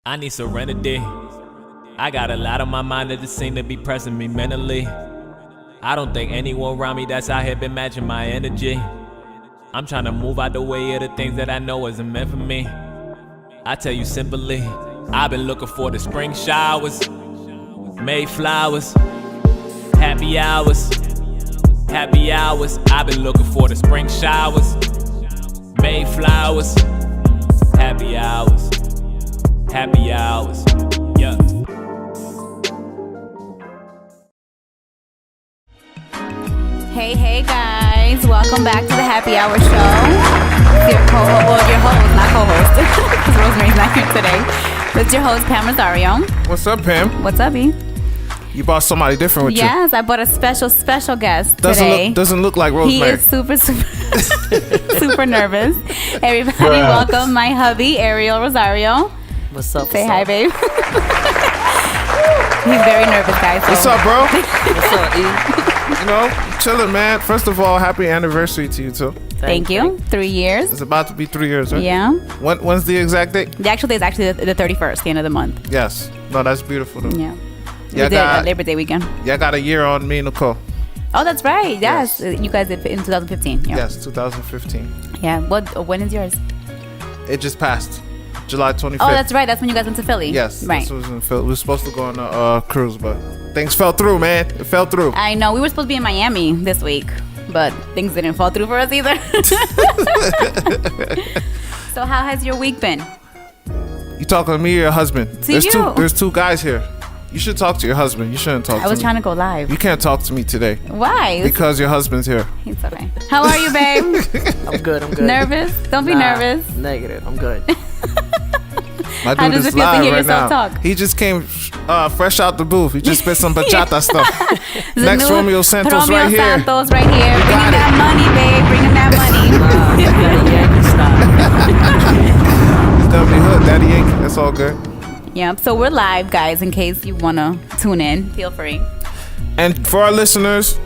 I need serenity. I got a lot on my mind that just seem to be pressing me mentally. I don't think anyone around me that's out here been matching my energy. I'm trying to move out the way of the things that I know isn't meant for me. I tell you simply, I've been looking for the spring showers, May flowers, happy hours, happy hours. I've been looking for the spring showers, May flowers, happy hours, happy hours. Yeah. Hey guys, welcome back to the Happy Hour Show. Your host, not co-host, because Rosemary's not here today. It's your host, Pamela Ariel. What's up, Pam? What's up, E? You brought somebody different with you. Yes, I brought a special guest today. Doesn't look like Rosemary. He is super nervous. Everybody, welcome my hubby, Ariel Rosario. What's up? Say hi, babe. He's very nervous, guys. So. What's up, bro? What's up, E? You know, chilling, man. First of all, happy anniversary to you too. Thank you. 3 years. It's about to be 3 years, right? Yeah. When's the exact date? The actual day is actually the 31st, the end of the month. Yes. No, that's beautiful, though. Yeah. We did Labor Day weekend. Yeah, got a year on me and Nicole. Oh, that's right. Yes. You guys did in 2015. Yeah. Yes, 2015. Yeah. When is yours? It just passed. July 25th. Oh, that's right. That's when you guys went to Philly. Yes. Right. This was in Philly. We were supposed to go on a cruise, but things fell through, man. It fell through. I know. We were supposed to be in Miami this week, but things didn't fall through for us either. So how has your week been? You talking to me or your husband? There's two guys here. You should talk to your husband. You shouldn't talk to me. I was trying to go live. You can't talk to me today. Why? Because your husband's here. It's okay. How are you, babe? I'm good. Nervous? Don't be nervous. Negative. I'm good. My dude How does is it feel to live hear right yourself now. talk? He just came fresh out the booth. He just spit some bachata stuff. The Next new Romeo Santos Romeo right here. Santos right here. Bring him that money, babe. Bring him that money. He's gonna be hood, Daddy Yankee. That's all good. Yeah, so we're live, guys, in case you want to tune in. Feel free. And for our listeners,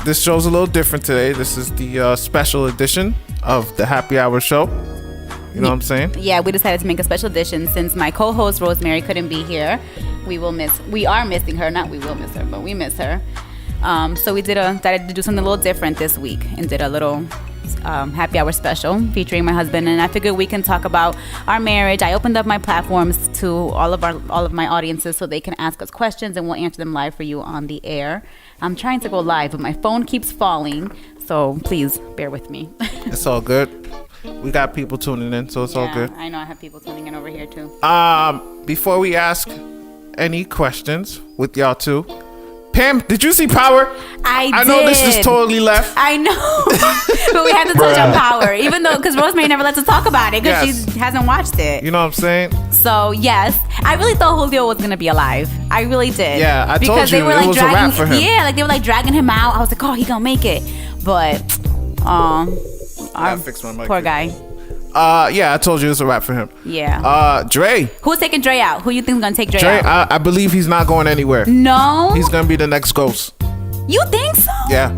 this show's a little different today. This is the special edition of the Happy Hour Show. You know what I'm saying? Yeah, we decided to make a special edition since my co-host Rosemary couldn't be here. We are missing her. Not we will miss her, but we miss her. So we decided to do something a little different this week and did a little happy hour special featuring my husband, and I figured we can talk about our marriage. I opened up my platforms to all of my audiences so they can ask us questions and we'll answer them live for you on the air. I'm trying to go live, but my phone keeps falling, so please bear with me. It's all good. We got people tuning in, so it's all good. I know I have people tuning in over here too. Before we ask any questions with y'all too, Pam, did you see Power? I know this is totally left. I know, but we had to touch on Power, even though because Rosemary never lets us talk about it because she hasn't watched it. You know what I'm saying? So yes, I really thought Julio was gonna be alive. I really did. Yeah, I told you they were it was a wrap for him. Yeah, like they were like dragging him out. I was like, oh, he gonna make it, but I fixed my mic poor here. guy. Yeah, I told you it was a wrap for him. Yeah. Dre. Who's taking Dre out? Who you think's gonna take Dre Dre, out? I believe he's not going anywhere. No. He's gonna be the next Ghost. You think so? Yeah.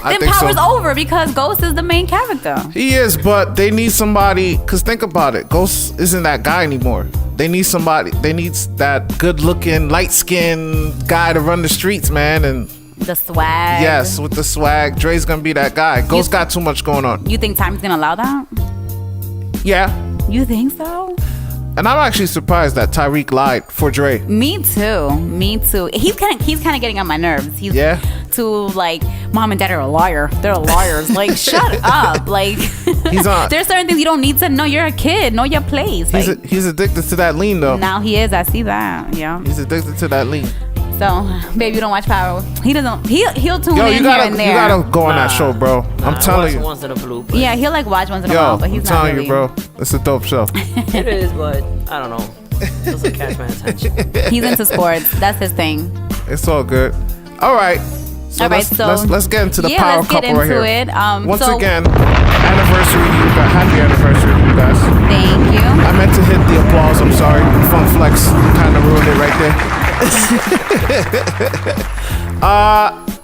I Then think Power's so. over because Ghost is the main character. He is, but they need somebody. Cause think about it, Ghost isn't that guy anymore. They need somebody. They need that good-looking, light-skinned guy to run the streets, man, and the swag. yes, with the swag, Dre's gonna be that guy. Ghost got too much going on. You think time's gonna allow that? Yeah. You think so? And I'm actually surprised that Tyreek lied for Dre. Me too. He's kind of getting on my nerves. He's too like, mom and dad are a liar. They're liars. Like, shut up. Like, He's on. there's certain things you don't need to know. You're a kid. Know your place. Like, He's addicted to that lean though. now he is. I see that. Yeah. He's addicted to that lean. So, babe, you don't watch Power. He doesn't. He'll tune in here and there. You gotta go on that show, bro. I'm telling you. Once in a blue. Yeah, he'll like watch once in a while, but he's I'm not telling really. you, bro. It's a dope show. It is, but I don't know. It doesn't catch my attention. He's into sports. That's his thing. It's all good. All right. So let's get into the Power couple right here. Let's get into it. Once again, anniversary to you guys. Happy anniversary to you guys. Thank you. I meant to hit the applause. I'm sorry. Fun Flex kind of ruined it right there.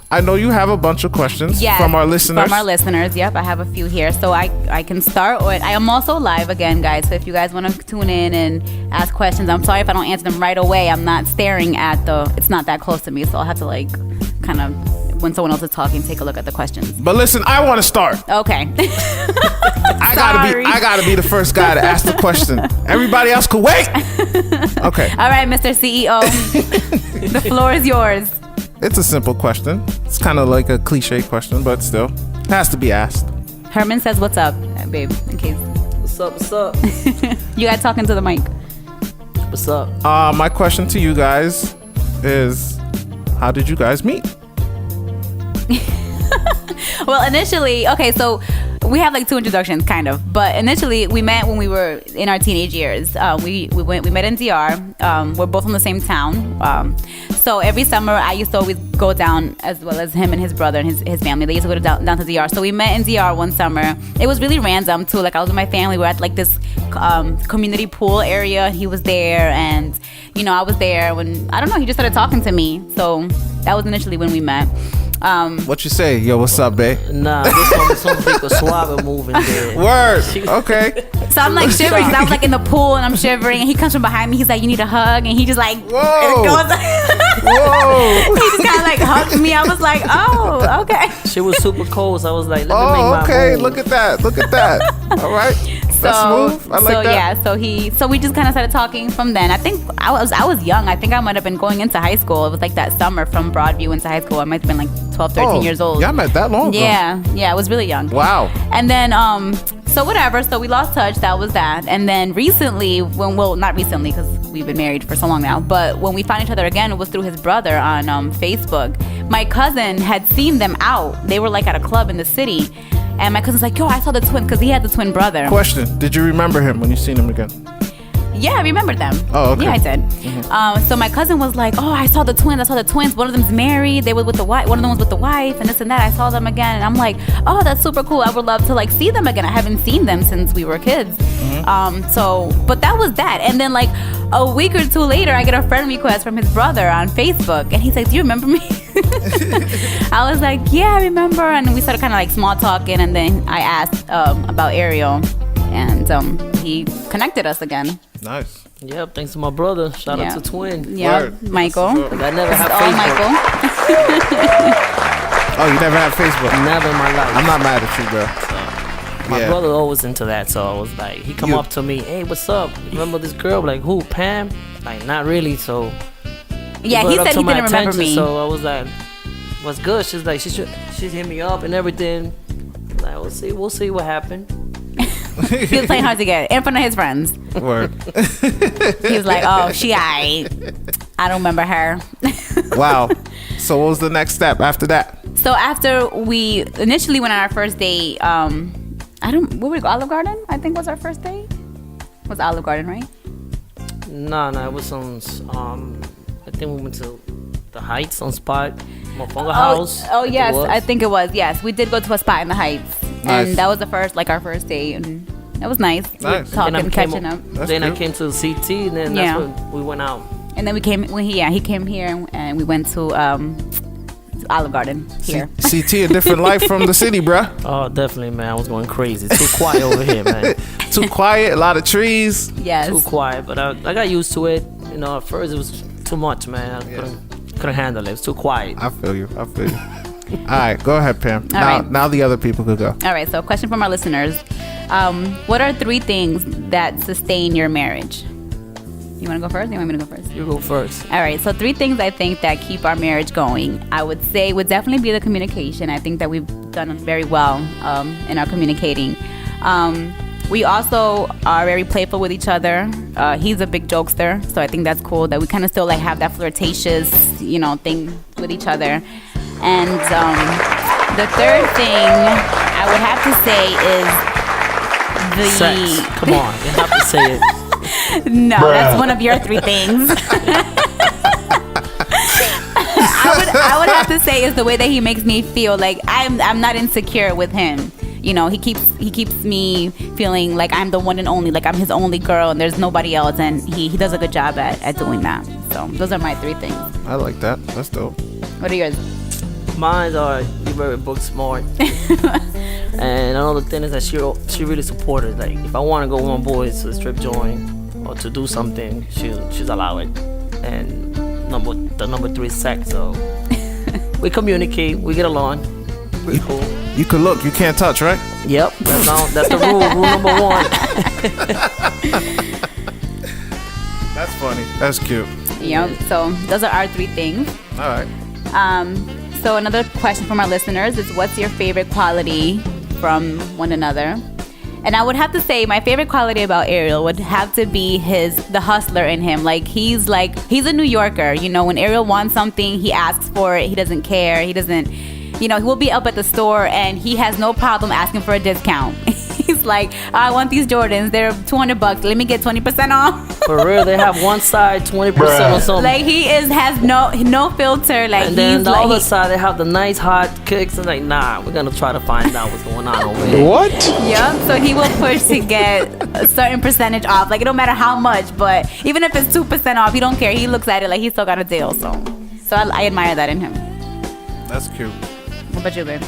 I know you have a bunch of questions from our listeners. From our listeners, yep. I have a few here. So I can start. Or I am also live again, guys. So if you guys want to tune in and ask questions, I'm sorry if I don't answer them right away. I'm not staring at it's not that close to me. So I'll have to like kind of, when someone else is talking, take a look at the questions. But listen, I want to start. Okay. I gotta be the first guy to ask the question. Everybody else could wait. Okay. All right, Mr. CEO. The floor is yours. It's a simple question. It's kind of like a cliche question, but still, it has to be asked. Herman says, "What's up, babe?" In case. What's up? What's up? You guys talking to the mic. What's up? My question to you guys is, how did you guys meet? Well, initially, okay, so we have like two introductions, kind of. But initially, we met when we were in our teenage years. We met in DR. We're both from the same town. So every summer, I used to always go down, as well as him and his brother and his family. They used to go down to DR. So we met in DR one summer. It was really random too. Like I was with my family. We were at like this community pool area. He was there, and I was there when he just started talking to me. So that was initially when we met. What you say? Yo, what's up, babe? Nah, this one people suave moving there. Word. Okay. So I'm like shivering because I was like in the pool and I'm shivering, and he comes from behind me. He's like, "You need a hug," and he just like, whoa, whoa. He just kind of like hugged me. I was like, "Oh, okay." She was super cold, so I was like, "Let me make my okay. move." Look at that. All right. That's smooth. I like that. Yeah, so we just kind of started talking from then. I think I was young. I think I might have been going into high school. It was like that summer from Broadview into high school. I might have been like 12, 13 years old. Yeah, I met that long ago. Yeah, I was really young. Wow. And then so whatever. So we lost touch. That was that. And then recently, not recently because we've been married for so long now, but when we found each other again, it was through his brother on Facebook. My cousin had seen them out. They were like at a club in the city. And my cousin's like, "Yo, I saw the twin," because he had the twin brother. Question: did you remember him when you seen him again? Yeah, I remembered them. Oh, okay. Yeah, I did. Mm-hmm. So my cousin was like, "Oh, I saw the twins. One of them's married. They were with the wife. One of them was with the wife, and this and that. I saw them again." And I'm like, "Oh, that's super cool. I would love to like see them again. I haven't seen them since we were kids." Mm-hmm. But that was that. And then like a week or two later, I get a friend request from his brother on Facebook, and he's like, "Do you remember me?" I was like, "Yeah, I remember." And we started kind of like small talking, and then I asked about Ariel, and he connected us again. Nice. Yep, thanks to my brother. Shout out to Twin. Yeah, Word. Michael. Like, I never had Oh, Facebook. Michael. Oh, you never had Facebook? Never in my life. I'm not mad at you, bro. My brother always into that, so I was like, he come up to me, "Hey, what's up? Remember this girl?" Like, who? Pam? Like, not really. So Yeah, he said he didn't remember me. So I was like, "What's good?" She's like, she hit me up and everything. Like, we'll see what happened. He was playing hard to get in front of his friends. Word. He was like, "Oh, she aight. I don't remember her." Wow. So what was the next step after that? So after we initially went on our first date, where we go? Olive Garden, I think was our first date. Was Olive Garden, right? No, it was on. I think we went to the Heights on Spot, Mofonga House. Oh yes, I think it was. Yes, we did go to a spot in the Heights, Nice. and that was our first date, and that was nice. Nice. Talking, catching up. That's I cute. came to CT, and then that's when we went out. And then we came when he came here, and we went to Olive Garden here. CT, a different life from the city, bruh. Oh, definitely, man. I was going crazy. Too quiet over here, man. Too quiet, a lot of trees. Yes. Too quiet, but I got used to it. At first it was too much, man. I couldn't handle it. It was too quiet. I feel you. All right, go ahead, Pam. Now the other people could go. All right, so question from our listeners. What are 3 things that sustain your marriage? You want to go first? You want me to go first? You go first. All right, so 3 things I think that keep our marriage going. I would say would definitely be the communication. I think that we've done very well in our communicating. We also are very playful with each other. He's a big jokester, so I think that's cool that we kind of still like have that flirtatious, thing with each other. And the 3rd thing I would have to say is Sex. Come on, you have to say it. No, that's one of your 3 things. I would have to say is the way that he makes me feel like I'm not insecure with him. He keeps me feeling like I'm the one and only, like I'm his only girl and there's nobody else, and he does a good job at doing that. So those are my 3 things. I like that. That's dope. What are yours? Mine are you very book smart. And another thing is that she really supported. Like if I want to go with my boys to a strip joint or to do something, she's allow it. And number 3 is sex. So we communicate, we get along. Pretty cool. You can look, you can't touch, right? Yep, that's the rule. Rule number 1. That's funny. That's cute. Yep. So those are our 3 things. All right. So another question from our listeners is, what's your favorite quality from one another? And I would have to say my favorite quality about Ariel would have to be the hustler in him. He's a New Yorker. You know, when Ariel wants something, he asks for it. He doesn't care. He doesn't, he will be up at the store and he has no problem asking for a discount. He's like, I want these Jordans. They're $200. Let me get 20% off. For real, they have one side 20% or something. He has no filter. And then the other side, they have the nice hot kicks. And nah, we're gonna try to find out what's going on over here. What? Yeah. So he will push to get a certain percentage off. It don't matter how much, but even if it's 2% off, he don't care. He looks at it like he still got a deal. So I admire that in him. That's cute. What about you, babe?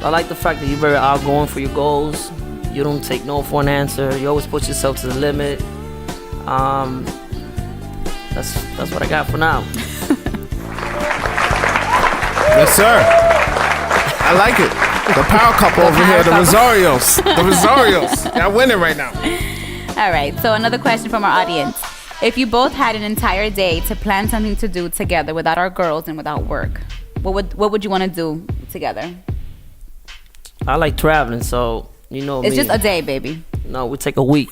I like the fact that you're very outgoing for your goals. You don't take no for an answer. You always put yourself to the limit. That's what I got for now. Yes, sir. I like it. The power couple over here, the Rosarios. The Rosarios. Y'all winning right now. All right. So another question from our audience. If you both had an entire day to plan something to do together without our girls and without work, what would you want to do together? I like traveling, so it's just a day, baby. No, we take a week.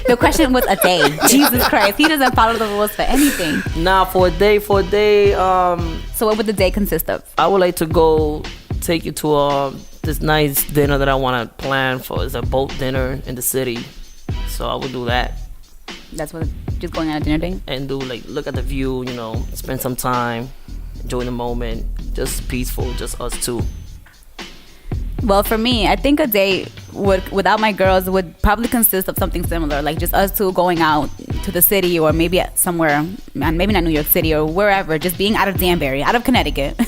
The question was a day. Jesus Christ, he doesn't follow the rules for anything. Nah, for a day. So what would the day consist of? I would like to go take you to this nice dinner that I want to plan for. It's a boat dinner in the city, so I would do that. That's what, just going on a dinner date? And do look at the view, spend some time, enjoy the moment, just peaceful, just us two. Well, for me, I think a day without my girls would probably consist of something similar, like just us two going out to the city or maybe somewhere, maybe not New York City or wherever, just being out of Danbury, out of Connecticut,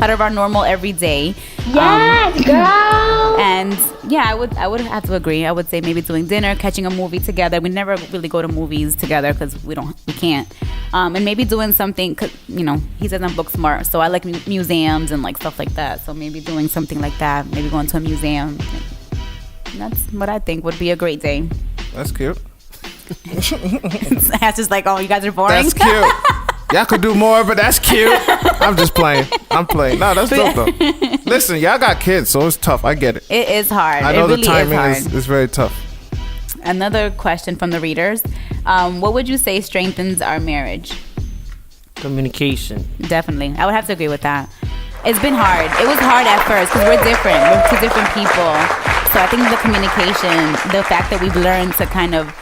out of our normal everyday. Yes, girl. And yeah, I would have to agree. I would say maybe doing dinner, catching a movie together. We never really go to movies together because we can't. And maybe doing something, cause he says I'm book smart, so I like museums and stuff like that. So maybe doing something like that. Maybe going to a museum. That's what I think would be a great day. That's cute. It's just oh, you guys are boring. That's cute. Y'all could do more, but that's cute. I'm just playing. I'm playing. No, that's dope though. Listen, y'all got kids, so it's tough. I get it. It is hard. I know it really the timing is very tough. Another question from the readers. What would you say strengthens our marriage? Communication. Definitely. I would have to agree with that. It's been hard. It was hard at first because we're different. We're two different people. So I think the communication, the fact that we've learned to kind of,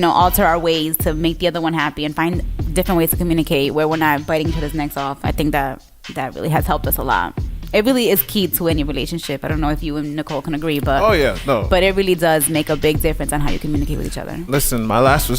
alter our ways to make the other one happy and find different ways to communicate where we're not biting each other's necks off. I think that really has helped us a lot. It really is key to any relationship. I don't know if you and Nicole can agree, but oh yeah, no. But it really does make a big difference on how you communicate with each other. Listen, my last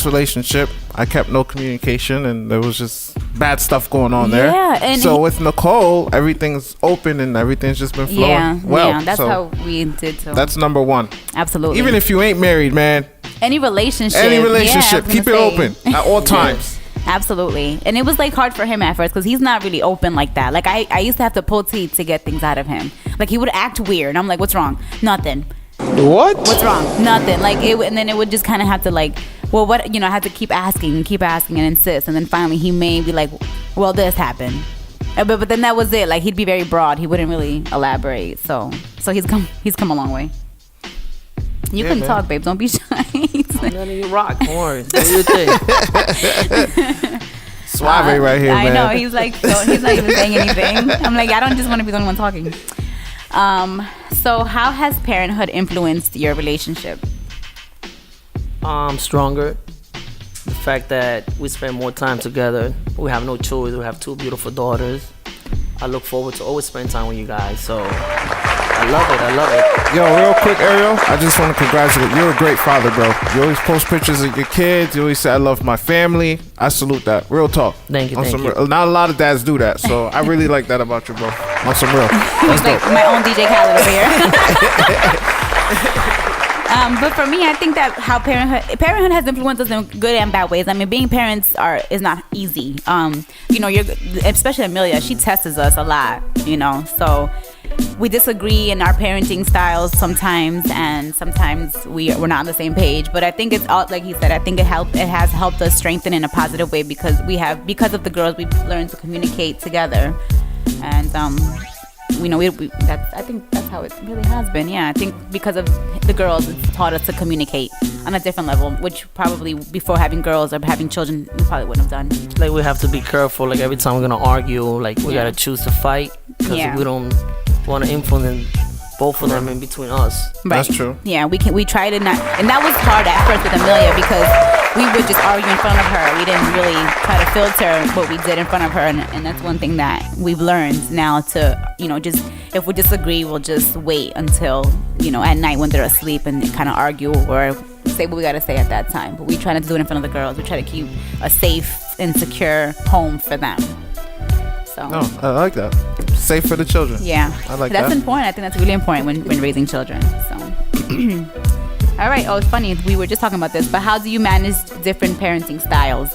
relationship, I kept no communication, and there was just bad stuff going on there. Yeah, and so with Nicole, everything's open and everything's just been flowing. Yeah, that's how we did too. That's number one. Absolutely. Even if you ain't married, man. Any relationship, keep it open at all times. Absolutely. And it was hard for him at first because he's not really open like that. I used to have to pull teeth to get things out of him. He would act weird. And I'm like, what's wrong? Nothing. What? What's wrong? Nothing. And then it would just kind of have to well, what, I had to keep asking and insist. And then finally he may be well, this happened. But then that was it. He'd be very broad. He wouldn't really elaborate. So he's come a long way. You can talk, babe. Don't be shy. I'm letting you rock. Don't worry. Do your thing. Suave right here, man. I know. He's he's not even saying anything. I'm I don't just want to be the only one talking. So how has parenthood influenced your relationship? Stronger. The fact that we spend more time together. We have no choice. We have two beautiful daughters. I look forward to always spend time with you guys. So I love it. Yo, real quick, Ariel, I just want to congratulate you. You're a great father, bro. You always post pictures of your kids. You always say, I love my family. I salute that. Real talk. Thank you. Not a lot of dads do that, so I really like that about you, bro. On some real. That's like dope. my own DJ Khaled over here. But for me, I think that how parenthood has influenced us in good and bad ways. I mean, being parents is not easy. You're especially Amelia. She tests us a lot. So we disagree in our parenting styles sometimes, and sometimes we're not on the same page. But I think it's all, like he said, I think it has helped us strengthen in a positive way because of the girls, we've learned to communicate together, and I think that's how it really has been. Yeah, I think because of the girls, it's taught us to communicate on a different level, which probably before having girls or having children, we probably wouldn't have done. Like, we have to be careful. Like, every time we're gonna argue, like, we gotta choose to fight because we don't want to influence both of them in between us. Right. That's true. Yeah, we tried to not, and that was hard at first with Amelia because we would just argue in front of her. We didn't really try to filter what we did in front of her, and that's one thing that we've learned now to, just if we disagree, we'll just wait until, at night when they're asleep and kind of argue or say what we got to say at that time. But we try not to do it in front of the girls. We try to keep a safe and secure home for them. So. No, I like that. Safe for the children. Yeah, I like that's that. important. I think that's really important when raising children. So, all right. Oh, it's funny. We were just talking about this, but how do you manage different parenting styles?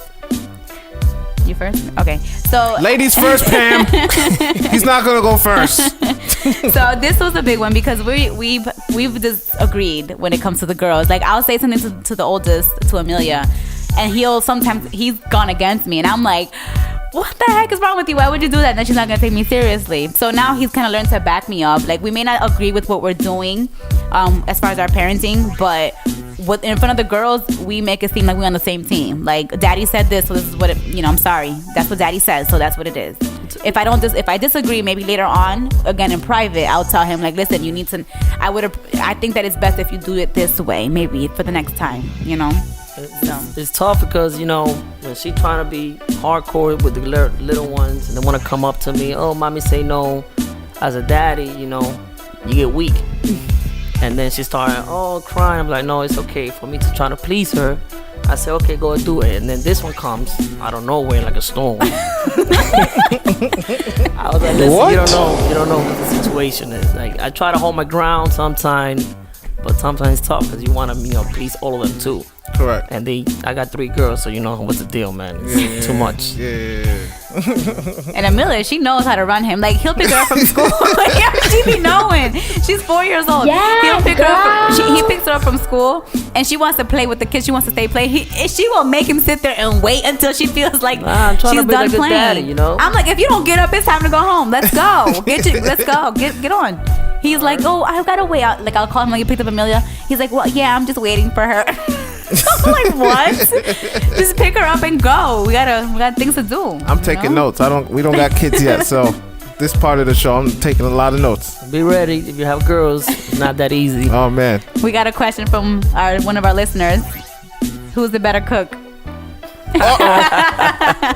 You first? Okay. So, ladies first, Pam. He's not gonna go first. So this was a big one because we've disagreed when it comes to the girls. Like, I'll say something to the oldest, to Amelia, and he's gone against me, and I'm like, what the heck is wrong with you? Why would you do that? And then she's not gonna take me seriously. So now he's kind of learned to back me up. Like, we may not agree with what we're doing as far as our parenting, but in front of the girls, we make it seem like we're on the same team. Like, daddy said this, so this is what I'm sorry, that's what daddy says, so that's what it is. If I disagree, maybe later on, again in private, I'll tell him, like, listen, you need to, I think that it's best if you do it this way, maybe for the next time, It's tough because, when she trying to be hardcore with the little ones and they want to come up to me, oh, mommy say no. As a daddy, you get weak. And then she started, crying. I'm like, no, it's okay. For me to try to please her, I say, okay, go and do it. And then this one comes out of nowhere like a storm. I was like, listen, what? You don't know what the situation is. Like, I try to hold my ground sometimes, but sometimes it's tough because you want to, please all of them too. Correct. And I got 3 girls, so what's the deal, man? It's too much. Yeah. And Amelia, she knows how to run him. Like, he'll pick her up from school. She be knowing. She's 4 years old. Yeah, He'll pick her up. He picks her up from school, and she wants to play with the kids. She wants to stay play. She will make him sit there and wait until she feels like I'm trying she's to be done like a playing. daddy, I'm like, if you don't get up, it's time to go home. Let's go. Let's go. Get on. He's like, oh, I've got to wait out. Like, I'll call him like, you picked up Amelia. He's like, well, yeah, I'm just waiting for her. I'm like, what? Just pick her up and go. We got things to do. I'm taking notes. We don't got kids yet, so this part of the show, I'm taking a lot of notes. Be ready. If you have girls, it's not that easy. Oh man. We got a question from one of our listeners. Who's the better cook?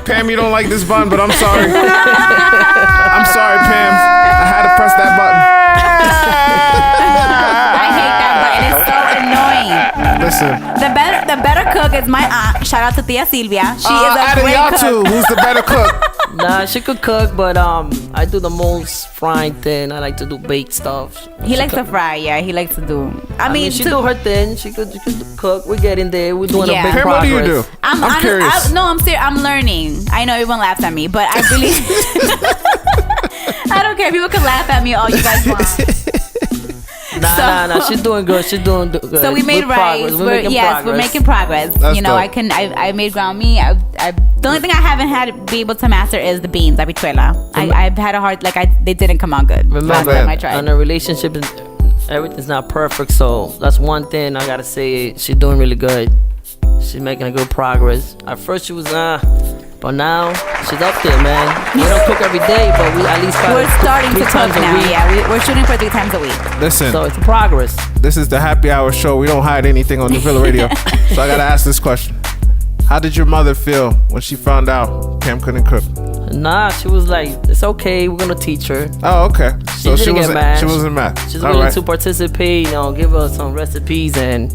Pam, you don't like this button, but I'm sorry. I'm sorry, Pam. I had to press that button. I hate that button. It's so annoying. Listen. The better cook is my aunt. Shout out to Tia Silvia. She is a out of great y'all cook. two, who's the better cook? Nah, she could cook, but I do the most frying thing. I like to do baked stuff. He likes to fry. Yeah, he likes to do. I mean, she do her thing. She could cook. We're getting there. We're doing a big Pam, progress. what do you do? I'm curious. I'm serious. I'm learning. I know everyone laughs at me, but I really. I don't care. People can laugh at me all you guys want. Nah. She's doing good. Good. So we made rice. We're making progress. That's dope. I made ground meat. The only thing I haven't had to be able to master is the beans, habichuela. I've had a hard, they didn't come out good. Remember, last time I tried. in a relationship, everything's not perfect. So that's one thing I gotta say. She's doing really good. She's making a good progress. At first she was but now she's up there, man. We don't cook every day, but we at least we're starting to cook now. Yeah, we're shooting for 3 times a week. Listen. So it's progress. This is the happy hour show. We don't hide anything on the Villa Radio. So I gotta ask this question. How did your mother feel when she found out Pam couldn't cook? Nah, she was like, it's okay, we're gonna teach her. Oh, okay. So she didn't get wasn't mad. she wasn't mad. She's All willing right. to participate, give her some recipes, and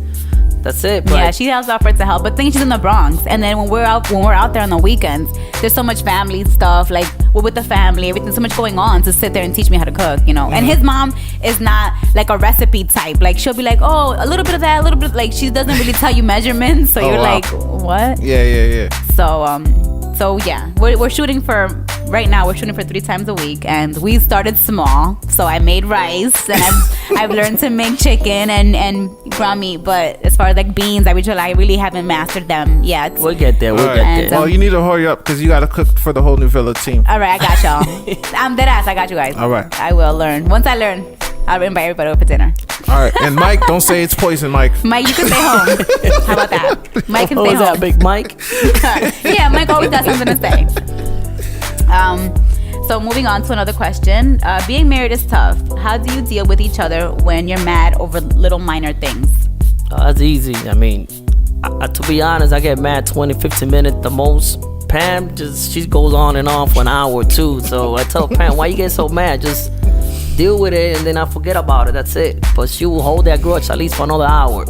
that's it. But Yeah, she has offered to help, but think she's in the Bronx, and then when we're out there on the weekends, there's so much family stuff. Like we're with the family, everything, so much going on to sit there and teach me how to cook. And his mom is not like a recipe type. Like she'll be like, oh, a little bit of that, a little bit. Like she doesn't really tell you measurements, so you're wow. like, what? Yeah. So yeah, we're shooting for right now. We're shooting for 3 times a week, and we started small. So I made rice, and I've learned to make chicken and ground meat. But as far as like beans, I really haven't mastered them yet. we'll get there. We'll All get right. there. Well, you need to hurry up because you got to cook for the whole New Villa team. All right, I got y'all. I'm dead ass. I got you guys. All right. I will learn. Once I learn, I'll invite everybody over for dinner. All right. And Mike, don't say it's poison, Mike. Mike, you can stay home. How about that? Mike can What stay was that, home. Big Mike? Yeah, Mike always got something to say. So moving on to another question. Being married is tough. How do you deal with each other when you're mad over little minor things? That's easy. I mean, to be honest, I get mad 20, 15 minutes the most. Pam, she goes on and on for an hour or two. So I tell Pam, why you get so mad? Just deal with it and then I forget about it. That's it. But she will hold that grudge at least for another hour.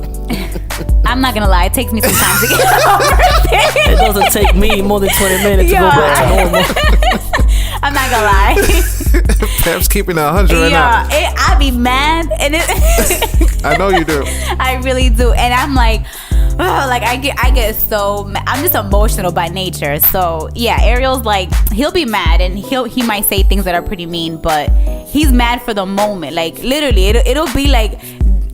I'm not gonna lie, it takes me some time to get over It it. doesn't take me more than 20 minutes to go back to normal. I'm not gonna lie. Pam's keeping it 100 right now. I be mad, and I know you do. I really do, and I'm like, like I get so mad. I'm just emotional by nature. So yeah, Ariel's like, he'll be mad, and he might say things that are pretty mean, but he's mad for the moment. Like literally, it'll be like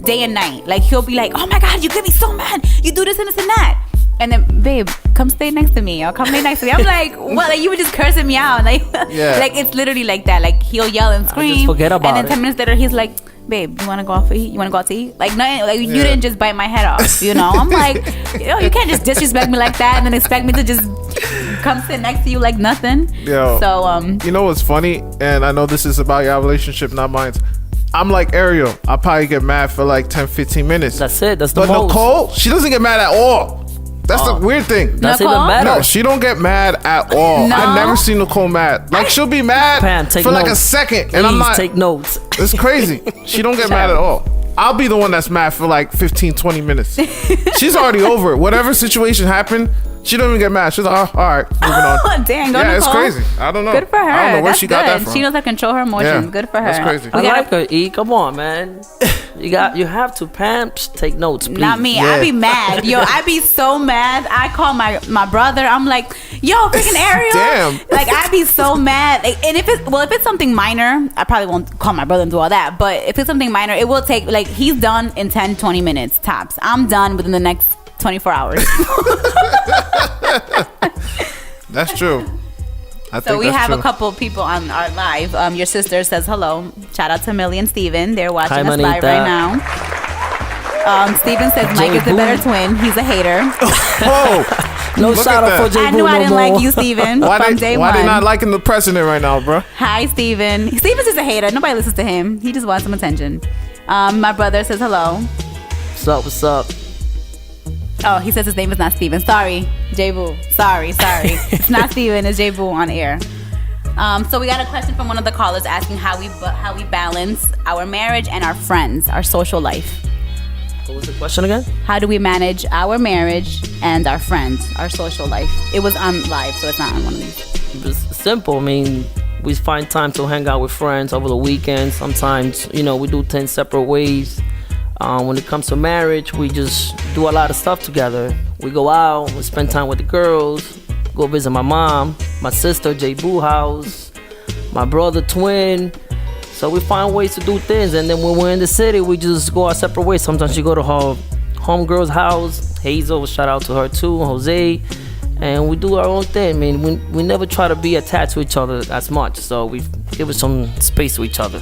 day and night. Like he'll be like, oh my god, you get me so mad. You do this and this and that. And then, babe, come stay next to me, or come lay next to me. I'm like, what? Like you were just cursing me out. Like, Yeah. like it's literally like that. Like he'll yell and scream. forget about and then it. 10 minutes later, he's like, babe, you wanna go out to eat? You wanna go out to eat? Like nothing. Like you didn't just bite my head off. I'm like, you can't just disrespect me like that and then expect me to just come sit next to you like nothing. Yo. So You know what's funny? And I know this is about your relationship, not mine. I'm like Ariel. I'll probably get mad for like 10, 15 minutes. That's it. That's the But most. Nicole, she doesn't get mad at all. That's the weird thing. That's Nicole? even better. No, she don't get mad at all. No. I never see Nicole mad. Like she'll be mad Pam, take for like a notes. second, and I'm Please not. take notes. It's crazy. She don't get mad at all. I'll be the one that's mad for like 15, 20 minutes. She's already over it. Whatever situation happened, she don't even get mad. She's like, oh, all right, moving on. dang, go Yeah, it's Nicole. crazy. I don't know. Good for her. I don't know where That's she got that good. from. She knows how to control her emotions. Yeah, Good for her. that's crazy. I We gotta- like her, E. Come on, man. You have to, Pam. Take notes, please. Not me. Yeah. I be mad. Yo, I be so mad. I call my brother. I'm like, yo, freaking Ariel. Damn. Like I be so mad. Like, and if it's something minor, I probably won't call my brother and do all that. But if it's something minor, it will take like he's done in 10, 20 minutes tops. I'm done within the next 24 hours. That's true. I So think we that's have true. a couple people on our live. Your sister says hello. Shout out to Millie and Steven. They're watching Hi, us live Manita. right now. Steven says Mike is the Boom. better twin. He's a hater. Oh, No Look shout at out for that. J. I knew I didn't like you, Steven, why from they day why one. they not liking the president right now, bro? Hi, Steven. Steven's just a hater. Nobody listens to him. He just wants some attention. My brother says hello. What's up? What's up? Oh, he says his name is not Steven. Sorry, J-Boo. Sorry. It's not Steven. It's J-Boo on air. So we got a question from one of the callers asking how we balance our marriage and our friends, our social life. What was the question again? How do we manage our marriage and our friends, our social life? It was on live, so it's not on one of these. It's simple. I mean, we find time to hang out with friends over the weekend. Sometimes, we do things separate ways. When it comes to marriage, we just do a lot of stuff together. We go out, we spend time with the girls, go visit my mom, my sister, J. Boo house, my brother, twin. So we find ways to do things. And then when we're in the city, we just go our separate ways. Sometimes she go to her homegirl's house, Hazel, shout out to her too, Jose. And we do our own thing. I mean, we never try to be attached to each other as much. So we give us some space to each other.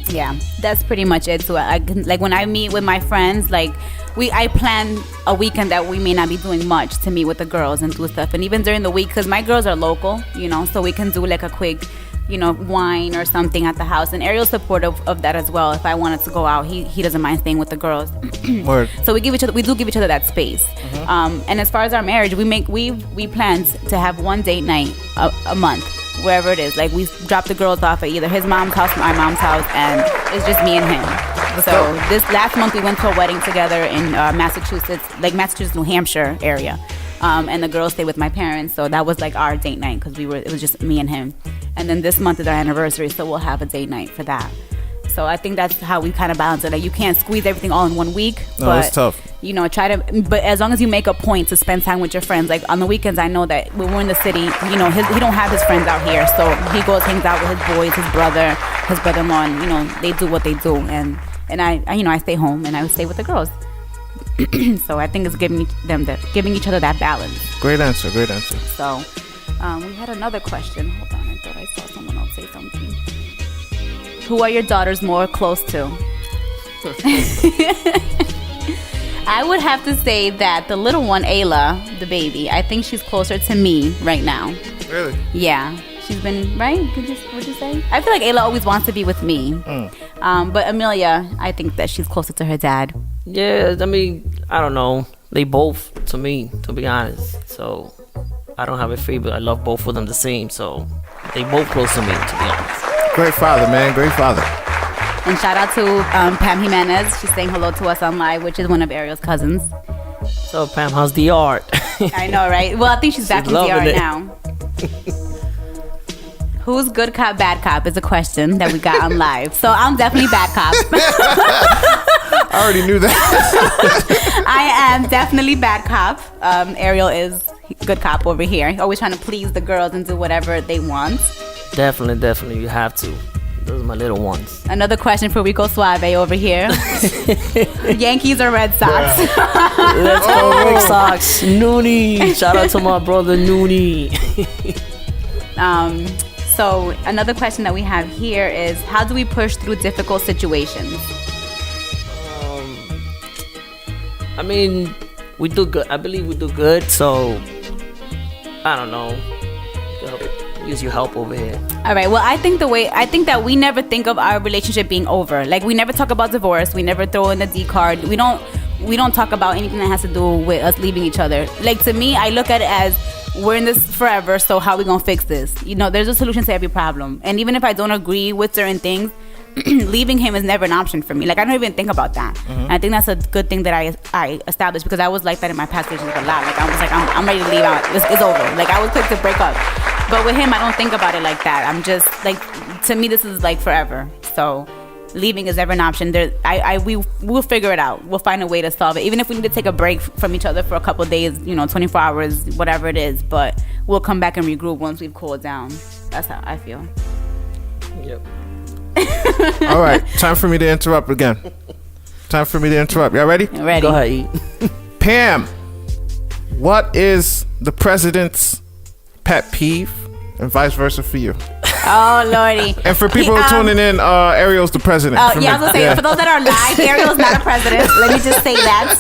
Yeah, that's pretty much it. So like when I meet with my friends, like I plan a weekend that we may not be doing much to meet with the girls and do stuff. And even during the week, because my girls are local, so we can do like a quick wine or something at the house. And Ariel's supportive of that as well. If I wanted to go out, he doesn't mind staying with the girls. Word. So we do give each other that space. And as far as our marriage, we plan to have one date night a month, wherever it is. Like, we drop the girls off at either his mom's house or my mom's house, and it's just me and him. So this last month we went to a wedding together in Massachusetts, New Hampshire area. And the girls stayed with my parents, so that was like our date night because it was just me and him. And then this month is our anniversary, so we'll have a date night for that. So I think that's how we kind of balance it. Like, you can't squeeze everything all in 1 week. No, it's tough. But as long as you make a point to spend time with your friends, like on the weekends, I know that when we're in the city, he don't have his friends out here, so he goes, hangs out with his boys, his brother-in-law, and they do what they do, and I stay home and I stay with the girls. So I think it's giving each other that balance. Great answer. So we had another question. Hold on, I thought I saw someone else say something. Who are your daughters more close to? I would have to say that the little one, Ayla, the baby, I think she's closer to me right now. Really? Yeah. She's been, right? What'd you say? I feel like Ayla always wants to be with me. But Amelia, I think that she's closer to her dad. Yeah, I mean, I don't know. They both, to me, to be honest. So I don't have a favorite. I love both of them the same. So they both close to me, to be honest. Great father, man. Great father. And shout out to Pam Jimenez. She's saying hello to us on live, which is one of Ariel's cousins. So Pam, how's the art? I know, right? Well, I think she's back in DR now. Who's good cop, bad cop is a question that we got on live. So I'm definitely bad cop. I already knew that. I am definitely bad cop. Ariel is good cop over here. Always trying to please the girls and do whatever they want. Definitely, you have to. Those are my little ones. Another question for Rico Suave over here. Yankees or Red Sox? Let's go Red Sox. Noonie. Shout out to my brother Noonie. So another question that we have here is, how do we push through difficult situations? I mean, we do good. I believe we do good. So I don't know. Use your help over here. All right. Well, I think that we never think of our relationship being over. Like, we never talk about divorce. We never throw in the D card. We don't talk about anything that has to do with us leaving each other. Like, to me, I look at it as, we're in this forever, so how are we gonna fix this? There's a solution to every problem. And even if I don't agree with certain things, leaving him is never an option for me. Like, I don't even think about that. And I think that's a good thing that I established, because I was like that in my past relationship a lot. Like, I was like, I'm ready to leave out. It's over. Like, I was quick to break up. But with him, I don't think about it like that. I'm just like, to me, this is like forever. So leaving is never an option. We'll figure it out. We'll find a way to solve it. Even if we need to take a break from each other for a couple of days, 24 hours, whatever it is. But we'll come back and regroup once we've cooled down. That's how I feel. Yep. All right. Time for me to interrupt again. Y'all ready? Ready. Go ahead, eat. Pam, what is the president's pet peeve, and vice versa for you? Oh, Lordy. And for people who are tuning in, Ariel's the president. Oh, yeah, I was going to say, for those that are live, Ariel's not a president. Let me just say that.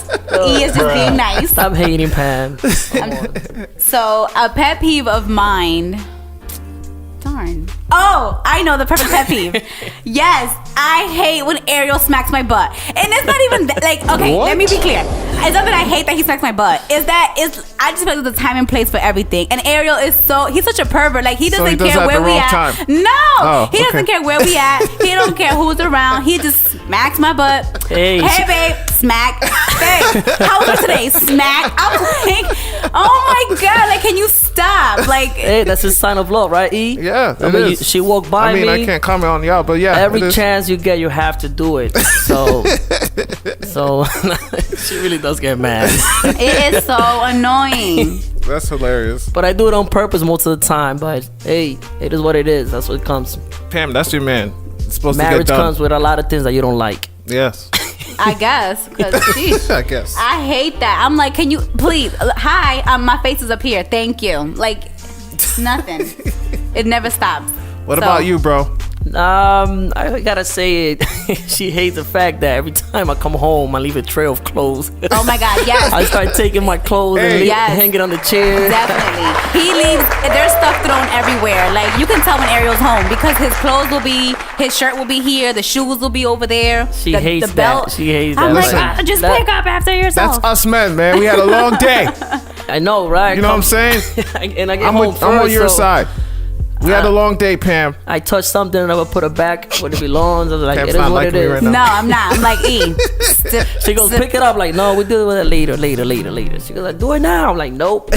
He is just being nice. Stop hating, Pam. So, a pet peeve of mine... Darn. Oh, I know the perfect pet peeve. Yes, I hate when Ariel smacks my butt. And it's not even like, okay, What? Let me be clear. It's not that I hate that he smacks my butt. I just feel like there's a time and place for everything. And Ariel he's such a pervert. Like, he doesn't care where we at. Time. No, he doesn't care where we at. He don't care who's around. He just smacks my butt. Hey, babe, smack. Babe, how was it today? Smack. I'm like, oh my God, like, can you stop? Like, hey, that's a sign of love, right, E? Yeah, I mean, she walked by me. I can't comment on y'all, but yeah. Every chance you get, you have to do it. So she really does get mad. it is so annoying. That's hilarious. But I do it on purpose most of the time. But hey, it is what it is. That's what comes. Pam, that's your man. It's supposed Marriage to get done. comes with a lot of things that you don't like. Yes. I guess, because I guess. I hate that. I'm like, can you please? Hi, my face is up here. Thank you. Like, nothing. It never stops. What about you, bro? I gotta say it. She hates the fact that every time I come home, I leave a trail of clothes. Oh my God, yes. I start taking my clothes and Yes. hang it on the chair. Definitely. He leaves, there's stuff thrown everywhere. Like, you can tell when Ariel's home because his clothes will be, his shirt will be here, the shoes will be over there. She the, hates the belt. that. She hates I'm that. like, just pick up after yourself. That's us men, man. We had a long day. I know, right? You know what I'm saying? And I get I'm home first, on your so side. We had a long day, Pam. I touch something and I would put it back where it belongs. I was like, Pam's it is not what liking it me is. right now. No, I'm not. I'm like, She goes, pick it up. Like, no, we deal with it later. She goes, like, do it now. I'm like, nope. To